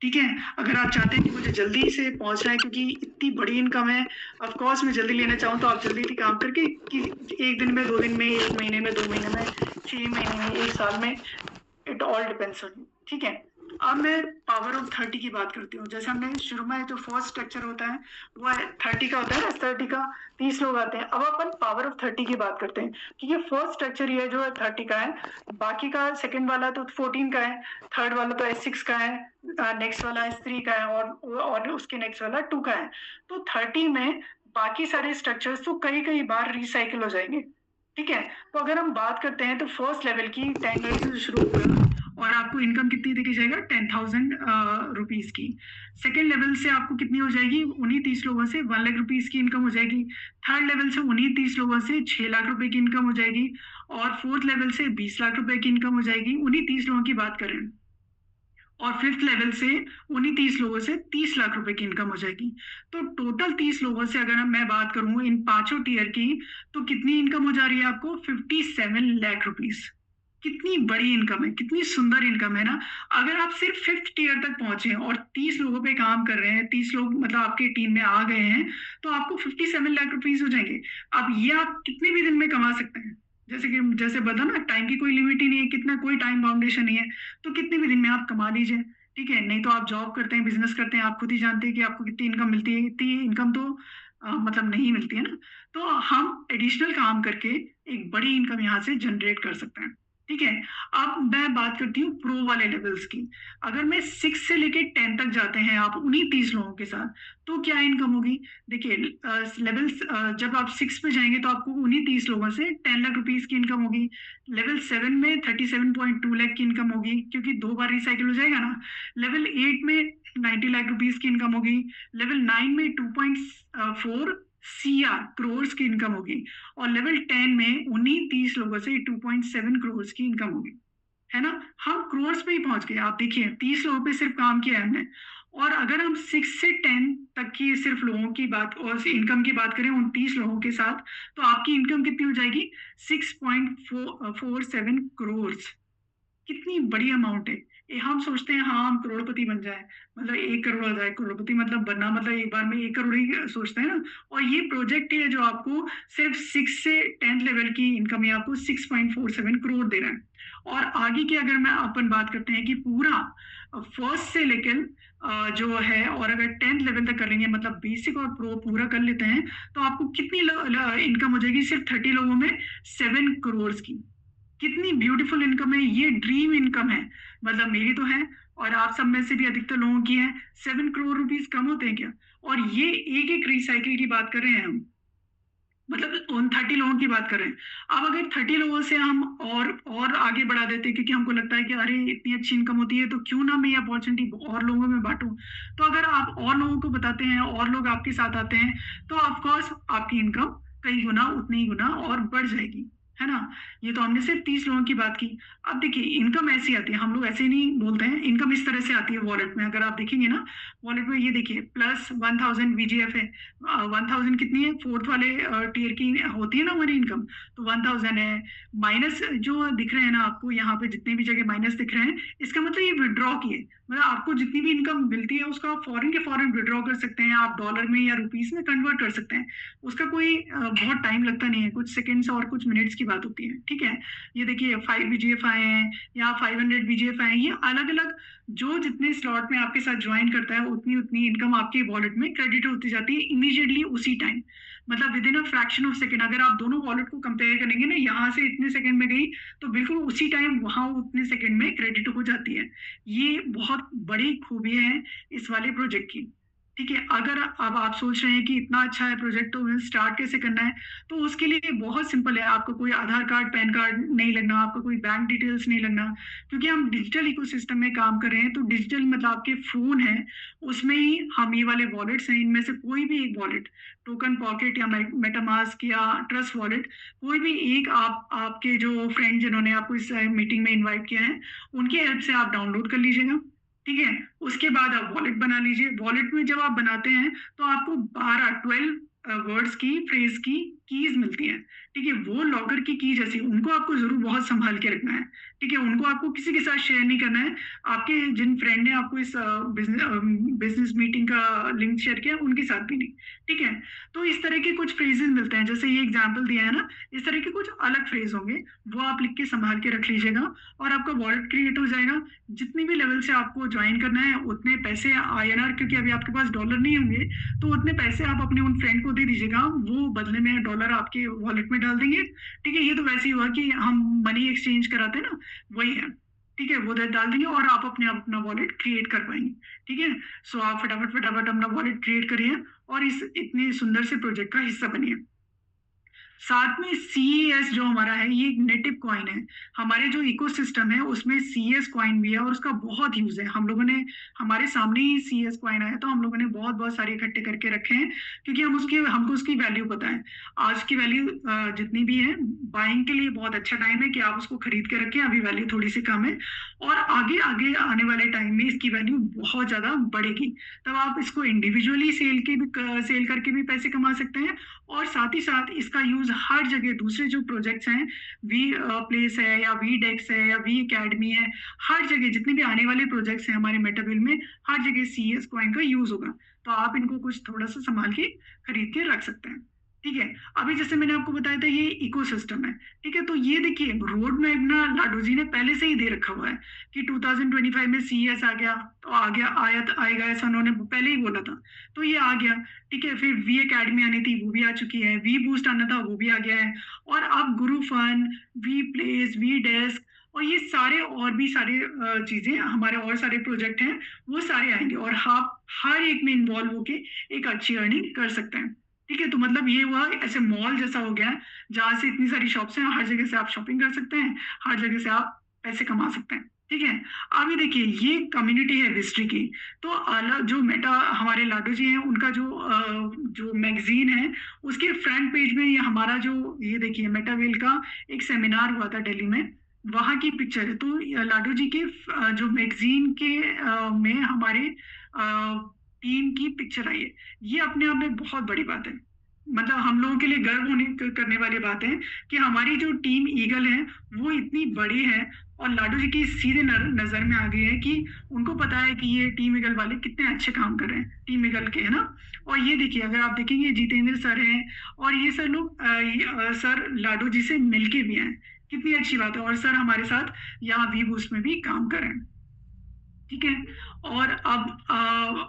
ठीक है, अगर आप चाहते हैं कि मुझे जल्दी से पहुंचना है क्योंकि इतनी बड़ी इनकम है, ऑफ कोर्स मैं जल्दी लेना चाहूँ, तो आप जल्दी काम करके कि 1 दिन में, 2 दिन में, 1 महीने में, 2 महीने में, 6 महीने में, 1 साल में, it all depends on you. ठीक है, अब मैं पावर ऑफ 30 की बात करती हूँ। जैसे हमने शुरू में जो फर्स्ट स्ट्रक्चर होता है वो 30 का होता है ना, 30 का 30 लोग आते हैं। अब अपन पावर ऑफ 30 की बात करते हैं, क्योंकि फर्स्ट स्ट्रक्चर ये जो है 30 का है, बाकी का सेकंड वाला तो 14 का है, थर्ड वाला तो S6 का है, नेक्स्ट वाला S3 का है, और उसके नेक्स्ट वाला 2 का है। तो 30 में बाकी सारे स्ट्रक्चर्स तो कई कई बार रिसाइकिल हो जाएंगे। ठीक है, तो अगर हम बात करते हैं तो फर्स्ट लेवल की 10 लेवल से शुरू होगा और आपको इनकम कितनी देखी जाएगा? 10,000 रुपीज की। सेकेंड लेवल से आपको कितनी हो जाएगी? उन्हीं 30 लोगों से 1 लाख रुपीज की इनकम हो जाएगी। थर्ड लेवल से उन्हीं 30 लोगों से 6 लाख रुपए की इनकम हो जाएगी। और फोर्थ लेवल से 20 लाख रुपए की इनकम हो जाएगी, उन्हीं 30 लोगों की बात करें। और फिफ्थ लेवल से उन्हीं 30 लोगों से 30 लाख रुपए की इनकम हो जाएगी। तो टोटल 30 लोगों से अगर मैं बात करूं इन 5 टीयर की, तो कितनी इनकम हो जा रही है आपको? 57 लाख रुपीज। कितनी बड़ी इनकम है, कितनी सुंदर इनकम है ना। अगर आप सिर्फ 5th टीयर तक पहुंचे और 30 लोगों पे काम कर रहे हैं, 30 लोग मतलब आपके टीम में आ गए हैं, तो आपको 57 लाख रुपीज हो जाएंगे। अब ये आप कितने भी दिन में कमा सकते हैं। जैसे बता ना, टाइम की कोई लिमिट ही नहीं है, कितना कोई टाइम बाउंडेशन नहीं है, तो कितने भी दिन में आप कमा लीजिए। ठीक है, नहीं तो आप जॉब करते हैं, बिजनेस करते हैं, आप खुद ही जानते हैं कि आपको कितनी इनकम मिलती है। इतनी इनकम तो मतलब नहीं मिलती है ना, तो हम एडिशनल काम करके एक बड़ी इनकम यहाँ से जनरेट कर सकते हैं। ठीक है, अब मैं बात करती हूँ प्रो वाले लेवल्स की। अगर मैं 6 से लेके 10 तक जाते हैं आप उन्हीं 30 लोगों के साथ, तो क्या इनकम होगी? देखिए, लेवल्स जब आप 6 पे जाएंगे तो आपको उन्हीं 30 लोगों से 10 लाख रुपीस की इनकम होगी। लेवल 7 में 37.2 लाख की इनकम होगी, क्योंकि 2 बार रिसाइकिल हो जाएगा ना। लेवल 8 में 90 लाख रुपीस की इनकम होगी। लेवल 9 में 2.4 CR करोड़ की इनकम होगी। और लेवल 10 में उन्हीं 30 लोगों से 2.7 करोड़ की इनकम होगी, है ना। हम करोड़ पे ही पहुंच गए। आप देखिए 30 लोगों पे सिर्फ काम किया है हमने। और अगर हम 6 से 10 तक की सिर्फ लोगों की बात और इनकम की बात करें उन 30 लोगों के साथ, तो आपकी इनकम कितनी हो जाएगी? 6.47 करोड़। कितनी बड़ी अमाउंट है ये। हम सोचते हैं हाँ हम करोड़पति बन जाए, मतलब 1 करोड़ आ जाए। करोड़पति मतलब बनना मतलब एक बार में 1 करोड़ ही सोचते हैं ना। और ये प्रोजेक्ट है जो आपको सिर्फ 6 से 10 लेवल की इनकम है, आपको 6.47 करोड़ दे रहा है। और आगे की अगर मैं अपन बात करते हैं कि पूरा फर्स्ट से लेकर जो है, और अगर 10th लेवल तक कर लेंगे, मतलब बेसिक और प्रो पूरा कर लेते हैं, तो आपको कितनी इनकम हो जाएगी? सिर्फ 30 लोगों में 7 करोड़ की। कितनी ब्यूटीफुल इनकम है ये, ड्रीम इनकम है। मतलब मेरी तो है, और आप सब में से भी अधिकतर लोगों की है। 7 करोड़ रुपीस कम होते हैं क्या? और ये एक एक रिसाइकिल की बात कर रहे हैं हम, मतलब उन 30 लोगों की बात कर रहे हैं। अब अगर 30 लोगों से हम और आगे बढ़ा देते, क्योंकि हमको लगता है कि अरे इतनी अच्छी इनकम होती है तो क्यों ना मैं ये अपॉर्चुनिटी और लोगों में बांटूं। तो अगर आप और लोगों को बताते हैं और लोग आपके साथ आते हैं, तो ऑफकोर्स आपकी इनकम कई गुना, उतनी ही गुना और बढ़ जाएगी, है ना। ये तो हमने सिर्फ 30 लोगों की बात की। अब देखिए इनकम ऐसी आती है, हम लोग ऐसे नहीं बोलते हैं, इनकम इस तरह से आती है वॉलेट में। अगर आप देखेंगे ना वॉलेट में, ये देखिए +1000 VGF है। 1000 कितनी है? फोर्थ वाले टीयर की होती है ना हमारी इनकम, तो 1000 है। माइनस जो दिख रहे हैं ना आपको यहाँ पे, जितने भी जगह माइनस दिख रहे हैं, इसका मतलब ये विड्रॉ की है। मतलब आपको जितनी भी इनकम मिलती है उसका आप फॉरन के फॉरन विड्रॉ कर सकते हैं, आप डॉलर में या रुपीस में कन्वर्ट कर सकते हैं। उसका कोई बहुत टाइम लगता नहीं है, कुछ सेकंड्स और कुछ मिनट्स की बात होती है। ठीक है, ये देखिए 5 VGF आए हैं या 500 VGF आए हैं। ये अलग अलग, जो जितने स्लॉट में आपके साथ ज्वाइन करता है उतनी उतनी इनकम आपके वॉलेट में क्रेडिट होती जाती है इमीडिएटली उसी टाइम, मतलब with in a fraction of second. अगर आप दोनों वॉलेट को कंपेयर करेंगे ना, यहाँ से इतने सेकंड में गई तो बिल्कुल उसी टाइम वहां उतने सेकंड में क्रेडिट हो जाती है। ये बहुत बड़ी खूबी है इस वाले प्रोजेक्ट की। ठीक है, अगर अब आप सोच रहे हैं कि इतना अच्छा है प्रोजेक्ट तो स्टार्ट कैसे करना है, तो उसके लिए बहुत सिंपल है। आपको कोई आधार कार्ड पैन कार्ड नहीं लगना, आपको कोई बैंक डिटेल्स नहीं लगना, क्योंकि हम डिजिटल इकोसिस्टम में काम कर रहे हैं। तो डिजिटल मतलब आपके फोन है, उसमें ही हम ये वाले वॉलेट्स हैं, इनमें से कोई भी एक वॉलेट, टोकन पॉकेट या मेटामास्क या ट्रस्ट वॉलेट, कोई भी एक आपके जो फ्रेंड जिन्होंने आपको इस मीटिंग में इन्वाइट किया है उनकी हेल्प से आप डाउनलोड कर लीजिएगा। ठीक है, उसके बाद आप वॉलेट बना लीजिए। वॉलेट में जब आप बनाते हैं तो आपको 12 वर्ड्स की, फ्रेज की कीज मिलती हैं। ठीक है, वो लॉकर की की जैसी, उनको आपको जरूर बहुत संभाल के रखना है। ठीक है, उनको आपको किसी के साथ शेयर नहीं करना है। आपके जिन फ्रेंड ने आपको इस बिजनेस मीटिंग का लिंक शेयर किया उनके साथ भी नहीं। ठीक है, तो इस तरह के कुछ फ्रेजेस मिलते हैं, जैसे ये एग्जाम्पल दिया है ना, इस तरह के कुछ अलग फ्रेज होंगे, वो आप लिख के संभाल के रख लीजिएगा और आपका वॉलेट क्रिएट हो जाएगा। जितनी भी लेवल से आपको ज्वाइन करना है उतने पैसे INR, क्योंकि अभी आपके पास डॉलर नहीं होंगे, तो उतने पैसे आप अपने उन फ्रेंड को दे दीजिएगा, वो बदले में डॉलर आपके वॉलेट में डाल देंगे। ठीक है, ये तो वैसे ही हुआ कि हम मनी एक्सचेंज कराते हैं ना, वही है। ठीक है, वो डाल देंगे और आप अपना वॉलेट क्रिएट कर पाएंगे। ठीक है, सो आप फटाफट फटाफट अपना वॉलेट क्रिएट करिए और इस इतने सुंदर से प्रोजेक्ट का हिस्सा बनिए। साथ में CES जो हमारा है, ये एक नेटिव कॉइन है। हमारे जो इकोसिस्टम है उसमें CES कॉइन भी है और उसका बहुत यूज है। हम लोगों ने, हमारे सामने ही CES कॉइन आया तो हम लोगों ने बहुत बहुत सारे इकट्ठे करके रखे हैं, क्योंकि हमको उसकी वैल्यू पता है। आज की वैल्यू जितनी भी है, बाइंग के लिए बहुत अच्छा टाइम है कि आप उसको खरीद के रखें, अभी वैल्यू थोड़ी सी कम है, और आगे आगे आने वाले टाइम में इसकी वैल्यू बहुत ज्यादा बढ़ेगी। तब आप इसको इंडिविजुअली सेल करके भी पैसे कमा सकते हैं, और साथ ही साथ इसका यूज हर जगह, दूसरे जो प्रोजेक्ट्स हैं, वी प्लेस है या वी डेक्स है या वी अकेडमी है, हर जगह जितने भी आने वाले प्रोजेक्ट्स हैं हमारे मेटाबिल में, हर जगह CES कॉइन का यूज होगा। तो आप इनको कुछ थोड़ा सा संभाल के खरीद के रख सकते हैं। ठीक है। अभी जैसे मैंने आपको बताया था ये इकोसिस्टम है। ठीक है, तो ये देखिए रोड मैप ना लाडो जी ने पहले से ही दे रखा हुआ है कि 2025 में सीएस आ गया, तो आ गया, आएगा ऐसा उन्होंने पहले ही बोला था, तो ये आ गया। ठीक है, फिर वी एकेडमी आनी थी वो भी आ चुकी है, वी बूस्ट आना था वो भी आ गया है, और अब गुरु fun, we place, we desk, और ये सारे और भी सारे चीजें हमारे और सारे प्रोजेक्ट हैं, वो सारे आएंगे और आप हर एक में इन्वॉल्व होके एक अच्छी अर्निंग कर सकते हैं। ठीक है, तो मतलब ये हुआ ऐसे मॉल जैसा हो गया है, जहाँ से इतनी सारी शॉप्स हैं, हर जगह से आप शॉपिंग कर सकते हैं, हर जगह से आप पैसे कमा सकते हैं। ठीक है, अभी देखिए ये कम्युनिटी है हिस्ट्री की। तो अलग जो मेटा हमारे लाडो जी हैं उनका जो मैगजीन है, उसके फ्रंट पेज में ये हमारा जो ये देखिए मेटावेल का एक सेमिनार हुआ था दिल्ली में, वहाँ की पिक्चर है। तो लाडो जी के जो मैगजीन के में हमारे टीम की पिक्चर आई है। ये अपने आप में बहुत बड़ी बात है, मतलब हम लोगों के लिए गर्व करने वाली बात है कि हमारी जो टीम ईगल है वो इतनी बड़ी है, और लाडो जी की सीधे नजर में आ गई है कि उनको पता है कि ये टीम ईगल वाले कितने अच्छे काम कर रहे हैं, टीम ईगल के, है ना। और ये देखिए अगर आप देखेंगे जितेंद्र सर हैं, और ये सर लोग सर लाडो जी से मिलके भी आए, कितनी अच्छी बात है, और सर हमारे साथ यहाँ वी बूस्ट में भी काम कर रहे हैं। ठीक है, और अब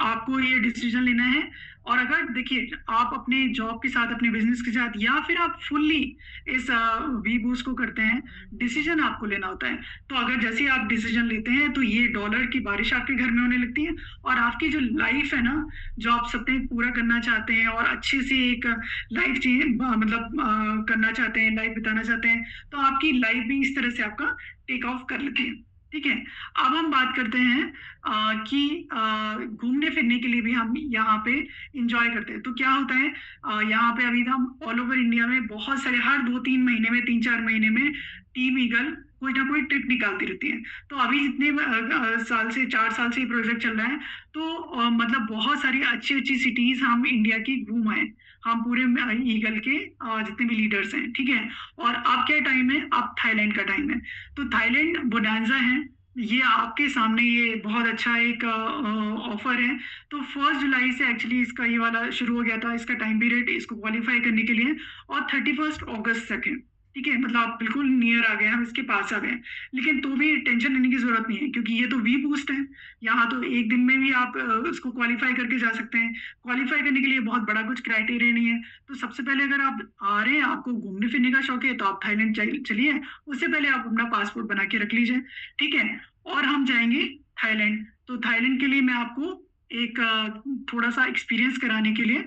आपको ये डिसीजन लेना है, और अगर देखिए आप अपने जॉब के साथ, अपने बिजनेस के साथ, या फिर आप फुल्ली इस वी बूस्ट को करते हैं, डिसीजन आपको लेना होता है। तो अगर जैसे आप डिसीजन लेते हैं तो ये डॉलर की बारिश आपके घर में होने लगती है, और आपकी जो लाइफ है ना, जो आप सपने पूरा करना चाहते हैं और अच्छे से एक लाइफ मतलब करना चाहते हैं, लाइफ बिताना चाहते हैं, तो आपकी लाइफ भी इस तरह से आपका टेक ऑफ कर लेती है। ठीक है, अब हम बात करते हैं कि घूमने फिरने के लिए भी हम यहाँ पे इंजॉय करते हैं। तो क्या होता है, यहाँ पे अभी हम ऑल ओवर इंडिया में बहुत सारे, हर 2-3 महीने में, 3-4 महीने में टीम ईगल कोई ना कोई ट्रिप निकालती रहती है। तो अभी जितने साल से, 4 साल से ये प्रोजेक्ट चल रहा है, तो मतलब बहुत सारी अच्छी अच्छी सिटीज हम इंडिया की घूम आए, हम पूरे ईगल के जितने भी लीडर्स हैं। ठीक है, और अब क्या टाइम है, अब थाईलैंड का टाइम है। तो थाईलैंड बोनांजा है, ये आपके सामने ये बहुत अच्छा एक ऑफर है। तो 1 जुलाई से एक्चुअली इसका ये वाला शुरू हो गया था, इसका टाइम पीरियड इसको क्वालिफाई करने के लिए, और 31 अगस्त तक है। ठीक है, मतलब आप बिल्कुल नियर आ गए हैं, हम इसके पास आ गए हैं। लेकिन तो भी टेंशन लेने की जरूरत नहीं है, क्योंकि ये तो वी बूस्ट है, यहाँ तो एक दिन में भी आप इसको क्वालिफाई करके जा सकते हैं। क्वालिफाई करने के लिए बहुत बड़ा कुछ क्राइटेरिया नहीं है। तो सबसे पहले अगर आप आ रहे हैं, आपको घूमने फिरने का शौक है, तो आप थाईलैंड चलिए, उससे पहले आप अपना पासपोर्ट बना के रख लीजिए। ठीक है, और हम जाएंगे थाईलैंड। तो थाईलैंड के लिए मैं आपको एक थोड़ा सा एक्सपीरियंस कराने के लिए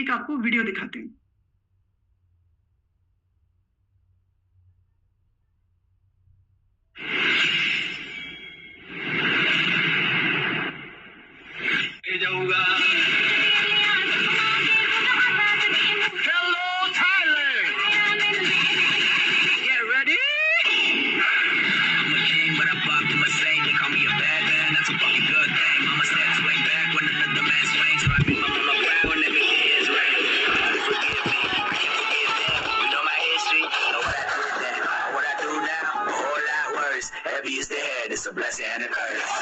एक आपको वीडियो दिखाती हूँ। जाऊंगा। Hello Thailand. Get ready. I'm a king, but I bopped in my same. They call me a bad man, that's a fucking good thing. Mama said swing back when another man swings, so I beat my mama proud when every day is right. Forgive me, I can forgive them. You know my history, know what I did then. What I do now, a whole lot worse. Heavy is the head, it's a blessing and a curse.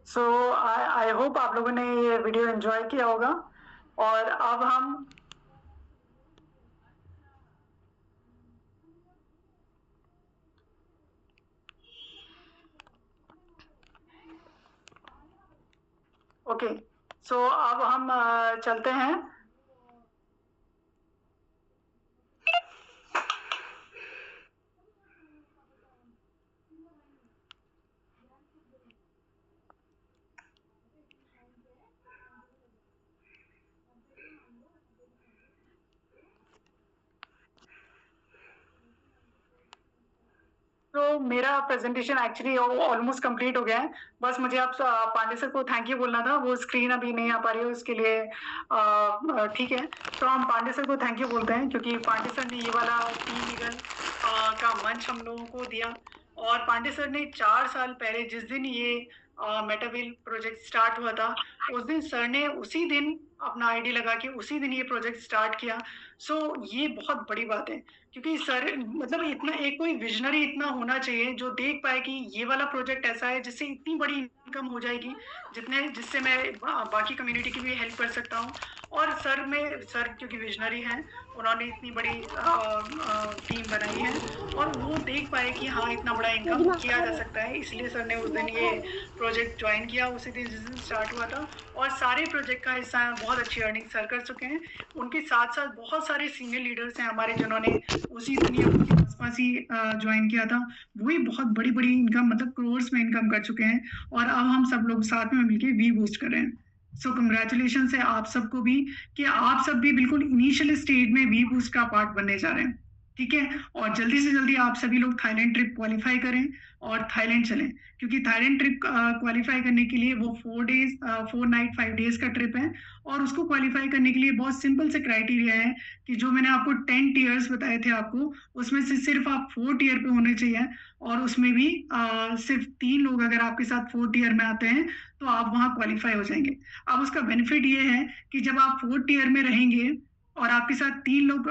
So I hope आप लोगों ने ये video enjoy किया होगा। और अब हम okay, सो अब हम चलते हैं। तो मेरा प्रेजेंटेशन एक्चुअली ऑलमोस्ट कंप्लीट हो गया है। बस मुझे आप पांडे सर को थैंक यू बोलना था, वो स्क्रीन अभी नहीं आ पा रही है उसके लिए। ठीक है, तो हम पांडे सर को थैंक यू बोलते हैं, क्योंकि पांडे सर ने ये वाला टीम ईगल का मंच हम लोगों को दिया। और पांडे सर ने 4 साल पहले जिस दिन ये मेटाविल प्रोजेक्ट स्टार्ट हुआ था, उस दिन सर ने उसी दिन अपना आईडी लगा के उसी दिन ये प्रोजेक्ट स्टार्ट किया। सो ये बहुत बड़ी बात है, क्योंकि सर मतलब इतना एक कोई विजनरी इतना होना चाहिए जो देख पाए कि ये वाला प्रोजेक्ट ऐसा है जिससे इतनी बड़ी इनकम हो जाएगी, जिससे मैं बाकी कम्युनिटी की भी हेल्प कर सकता हूँ। और सर क्योंकि विजनरी हैं, उन्होंने इतनी बड़ी टीम बनाई है और वो देख पाए कि हाँ इतना बड़ा इनकम किया जा सकता है, इसलिए सर ने उस दिन ये प्रोजेक्ट ज्वाइन किया, उसी दिन जिस दिन स्टार्ट हुआ था। और सारे प्रोजेक्ट का हिस्सा है, बहुत अच्छी अर्निंग सर कर चुके हैं। उनके साथ साथ बहुत सारे सीनियर लीडर्स हैं हमारे जिन्होंने उसी दिन ये उनके आसपास ही ज्वाइन किया था, वही बहुत बड़ी बड़ी इनकम मतलब करोड़ में इनकम कर चुके हैं। और अब हम सब लोग साथ में मिलकर वी बूस्ट कर रहे हैं। सो कंग्रेचुलेशन है आप सबको भी कि आप सब भी बिल्कुल इनिशियल स्टेज में वी बूस्ट का पार्ट बनने जा रहे हैं। ठीक है, और जल्दी से जल्दी आप सभी लोग थाईलैंड ट्रिप क्वालिफाई करें और थाईलैंड चलें, क्योंकि थाईलैंड ट्रिप क्वालिफाई करने के लिए वो 4 नाइट 5 डेज का ट्रिप है। और उसको क्वालिफाई करने के लिए बहुत सिंपल से क्राइटेरिया है कि जो मैंने आपको 10 टीयर्स बताए थे आपको, उसमें से सिर्फ आप 4 टीयर पे होने चाहिए। और उसमें भी सिर्फ 3 लोग अगर आपके साथ 4 टीयर में आते हैं तो आप वहाँ क्वालिफाई हो जाएंगे। अब उसका बेनिफिट ये है कि जब आप 4 टीयर में रहेंगे और आपके साथ 3 लोग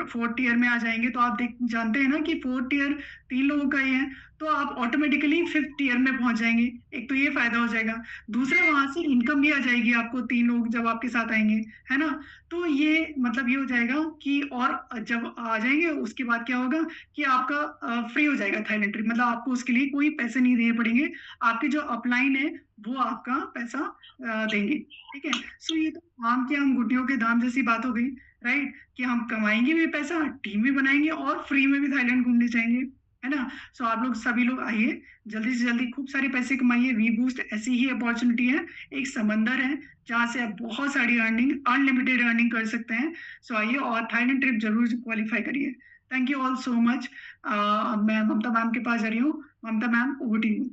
4 टीयर में आ जाएंगे, तो आप जानते हैं ना कि 4 टीयर 3 लोगों का ही है, तो आप ऑटोमेटिकली 5th टीयर में पहुंच जाएंगे। एक तो ये फायदा हो जाएगा, दूसरा वहां से इनकम भी आ जाएगी आपको, 3 लोग जब आपके साथ आएंगे, है ना। तो ये मतलब ये हो जाएगा कि और जब आ जाएंगे उसके बाद क्या होगा कि आपका फ्री हो जाएगा थाईलैंड ट्रिप, मतलब आपको उसके लिए कोई पैसे नहीं देने पड़ेंगे, आपके जो अपलाइन है वो आपका पैसा देंगे। ठीक है, सो ये तो आम के आम गुटियों के दाम जैसी बात हो गई, राइट, कि हम कमाएंगे भी पैसा, टीम भी बनाएंगे और फ्री में भी थाईलैंड घूमने जाएंगे, है ना। सो आप लोग सभी लोग आइए, जल्दी से जल्दी खूब सारे पैसे कमाइए। वी बूस्ट ऐसी ही अपॉर्चुनिटी है, एक समंदर है जहाँ से आप बहुत सारी अर्निंग, अनलिमिटेड अर्निंग कर सकते हैं। सो आइए और थाईलैंड ट्रिप जरूर क्वालिफाई करिए। Thank you all so much. मैं ममता मैम के पास जा रही हूँ। Mamta ma'am, over to you.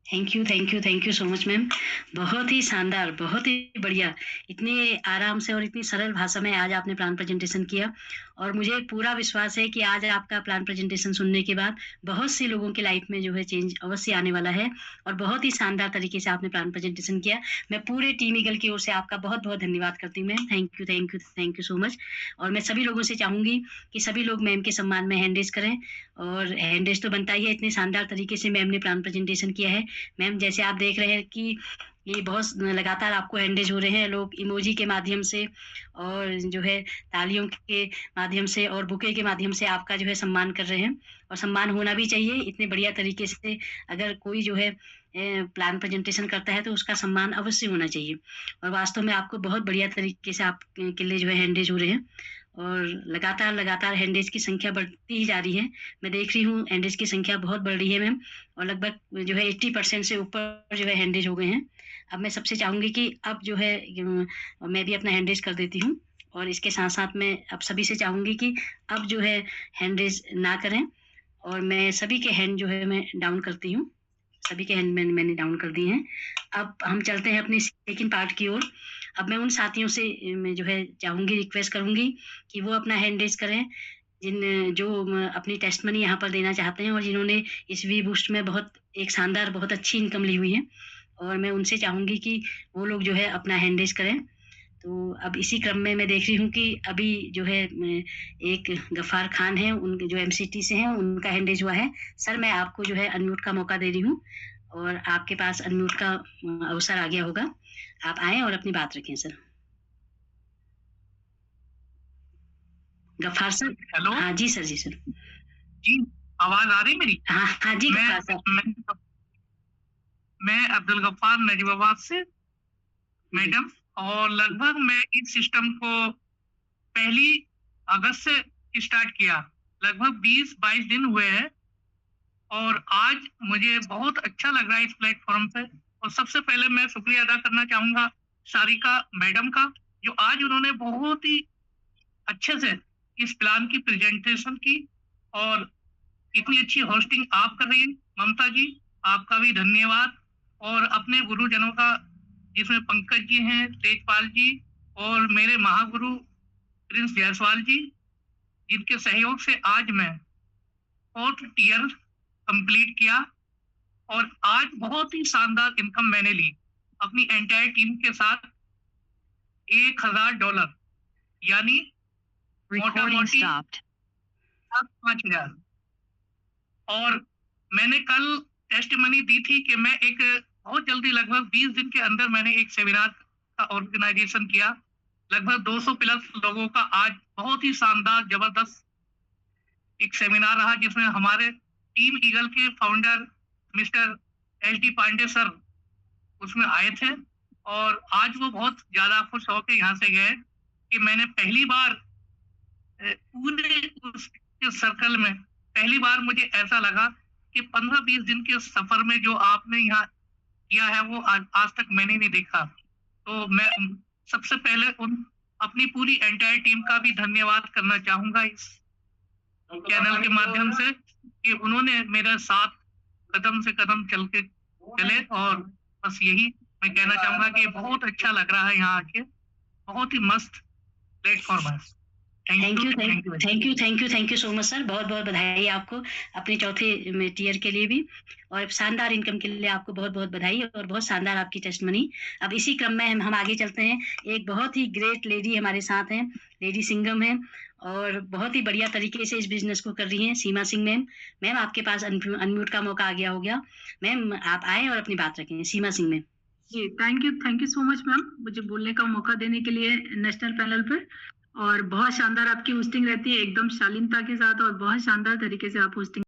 Thank you so much ma'am, बहुत ही शानदार, बहुत ही बढ़िया, इतने आराम से और इतनी सरल भाषा में आज आपने प्लान प्रेजेंटेशन किया। और मुझे पूरा विश्वास है कि आज आपका प्लान प्रेजेंटेशन सुनने के बाद बहुत सी लोगों की लाइफ में जो है चेंज अवश्य आने वाला है। और बहुत ही शानदार तरीके से आपने प्लान प्रेजेंटेशन किया। मैं पूरे टीम ईगल की ओर से आपका बहुत बहुत धन्यवाद करती हूँ ma'am. Thank you so much. और मैं सभी लोगों से चाहूँगी कि सभी लोग मैम के सम्मान में हैंड रेज करें, और हैंड रेज तो बनता ही है, इतने शानदार तरीके से मैम ने प्लान प्रेजेंटेशन किया है। मैम जैसे आप देख रहे हैं कि ये बहुत लगातार आपको हैंडेज हो रहे हैं, लोग इमोजी के माध्यम से और जो है तालियों के माध्यम से और बुके के माध्यम से आपका जो है सम्मान कर रहे हैं। और सम्मान होना भी चाहिए, इतने बढ़िया तरीके से अगर कोई जो है प्लान प्रेजेंटेशन करता है तो उसका सम्मान अवश्य होना चाहिए। और वास्तव में आपको बहुत बढ़िया तरीके से आपके लिए जो है हैंडेज हो रहे हैं, और लगातार हैंडेज की संख्या बढ़ती ही जा रही है। मैं देख रही हूँ हैंडेज की संख्या बहुत बढ़ रही है मैम, और लगभग जो है 80% से ऊपर जो है हैंडेज हो गए हैं। अब मैं सबसे चाहूँगी कि अब जो है मैं भी अपना हैंडेज कर देती हूँ, और इसके साथ साथ मैं अब सभी से चाहूँगी कि अब जो है हैंडेज ना करें, और मैं सभी के हैंड जो है मैं डाउन करती हूँ। सभी के हैंड मैंने डाउन कर दिए हैं। अब हम चलते हैं अपनी सेकंड पार्ट की ओर। अब मैं उन साथियों से मैं जो है चाहूँगी, रिक्वेस्ट करूँगी कि वो अपना हैंड रेज करें जो अपनी टेस्ट मनी यहाँ पर देना चाहते हैं, और जिन्होंने इस वी बूस्ट में बहुत एक शानदार बहुत अच्छी इनकम ली हुई है। और मैं उनसे चाहूँगी कि वो लोग जो है अपना हैंड रेज करें। तो अब इसी क्रम में मैं देख रही हूँ कि अभी जो है एक गफ़ार खान है, उनके जो MCT से हैं, उनका हैंड रेज हुआ है। सर मैं आपको जो है अनम्यूट का मौका दे रही हूँ, और आपके पास अनम्यूट का अवसर आ गया होगा। आप आए और अपनी बात रखें सर। गफ्फार सर। हेलो। हाँ जी सर। जी सर। जी, आवाज आ रही मेरी? हाँ जी गफ्फार सर। मैं अब्दुल गफ्फार नजीबाबाद से मैडम, और लगभग मैं इस सिस्टम को 1 अगस्त से स्टार्ट किया, लगभग 20-22 दिन हुए हैं, और आज मुझे बहुत अच्छा लग रहा है इस प्लेटफॉर्म पे। और सबसे पहले मैं शुक्रिया अदा करना चाहूंगा सारिका मैडम का, जो आज उन्होंने बहुत ही अच्छे से इस प्लान की प्रेजेंटेशन की, और इतनी अच्छी होस्टिंग आप कर रही हैं ममता जी, आपका भी धन्यवाद। और अपने गुरुजनों का, जिसमें पंकज जी हैं, तेजपाल जी और मेरे महागुरु प्रिंस जायसवाल जी, जिनके सहयोग से आज मैं 4th ईयर कंप्लीट किया और आज बहुत ही शानदार इनकम मैंने ली अपनी एंटायर टीम के साथ। $1,000 यानी मोटा-मोटी 5,000। और मैंने कल टेस्टिमनी दी थी कि मैं एक बहुत जल्दी लगभग 20 दिन के अंदर मैंने एक सेमिनार का ऑर्गेनाइजेशन किया, लगभग 200 प्लस लोगों का। आज बहुत ही शानदार जबरदस्त एक सेमिनार रहा, जिसमें हमारे टीम ईगल के फाउंडर मिस्टर SD पांडे सर उसमें आए थे। और आज वो बहुत ज्यादा खुश होकर यहाँ से गए कि मैंने पहली बार पूरे उसके सर्कल में पहली बार मुझे ऐसा लगा कि 15-20 दिन के सफर में जो आपने यहाँ किया है वो आज तक मैंने नहीं देखा। तो मैं सबसे पहले अपनी पूरी एंटायर टीम का भी धन्यवाद करना चाहूंगा इस चैनल के माध्यम से कि उन्होंने मेरे साथ कदम से कदम चले। और बस यही मैं कहना चाहूंगा कि बहुत अच्छा लग रहा है यहाँ आके, बहुत ही मस्त प्लेटफॉर्म है। Thank you so much sir. बहुत बहुत बधाई आपको अपने 4थे टीयर के लिए भी, और शानदार इनकम के लिए आपको बहुत बहुत बधाई और बहुत शानदार आपकी टेस्टमनी। अब इसी क्रम में हम आगे चलते हैं। एक बहुत ही ग्रेट लेडी हमारे साथ हैं, लेडी सिंघम है और बहुत ही बढ़िया तरीके से इस बिजनेस को कर रही हैं, सीमा सिंह मैम। मैम आपके पास अनम्यूट का मौका आ गया हो गया। मैम आप आए और अपनी बात रखें। Seema Singh ma'am ji, thank you so much ma'am, मुझे बोलने का मौका देने के लिए नेशनल पैनल पर। और बहुत शानदार आपकी होस्टिंग रहती है, एकदम शालीनता के साथ, और बहुत शानदार तरीके से आप होस्टिंग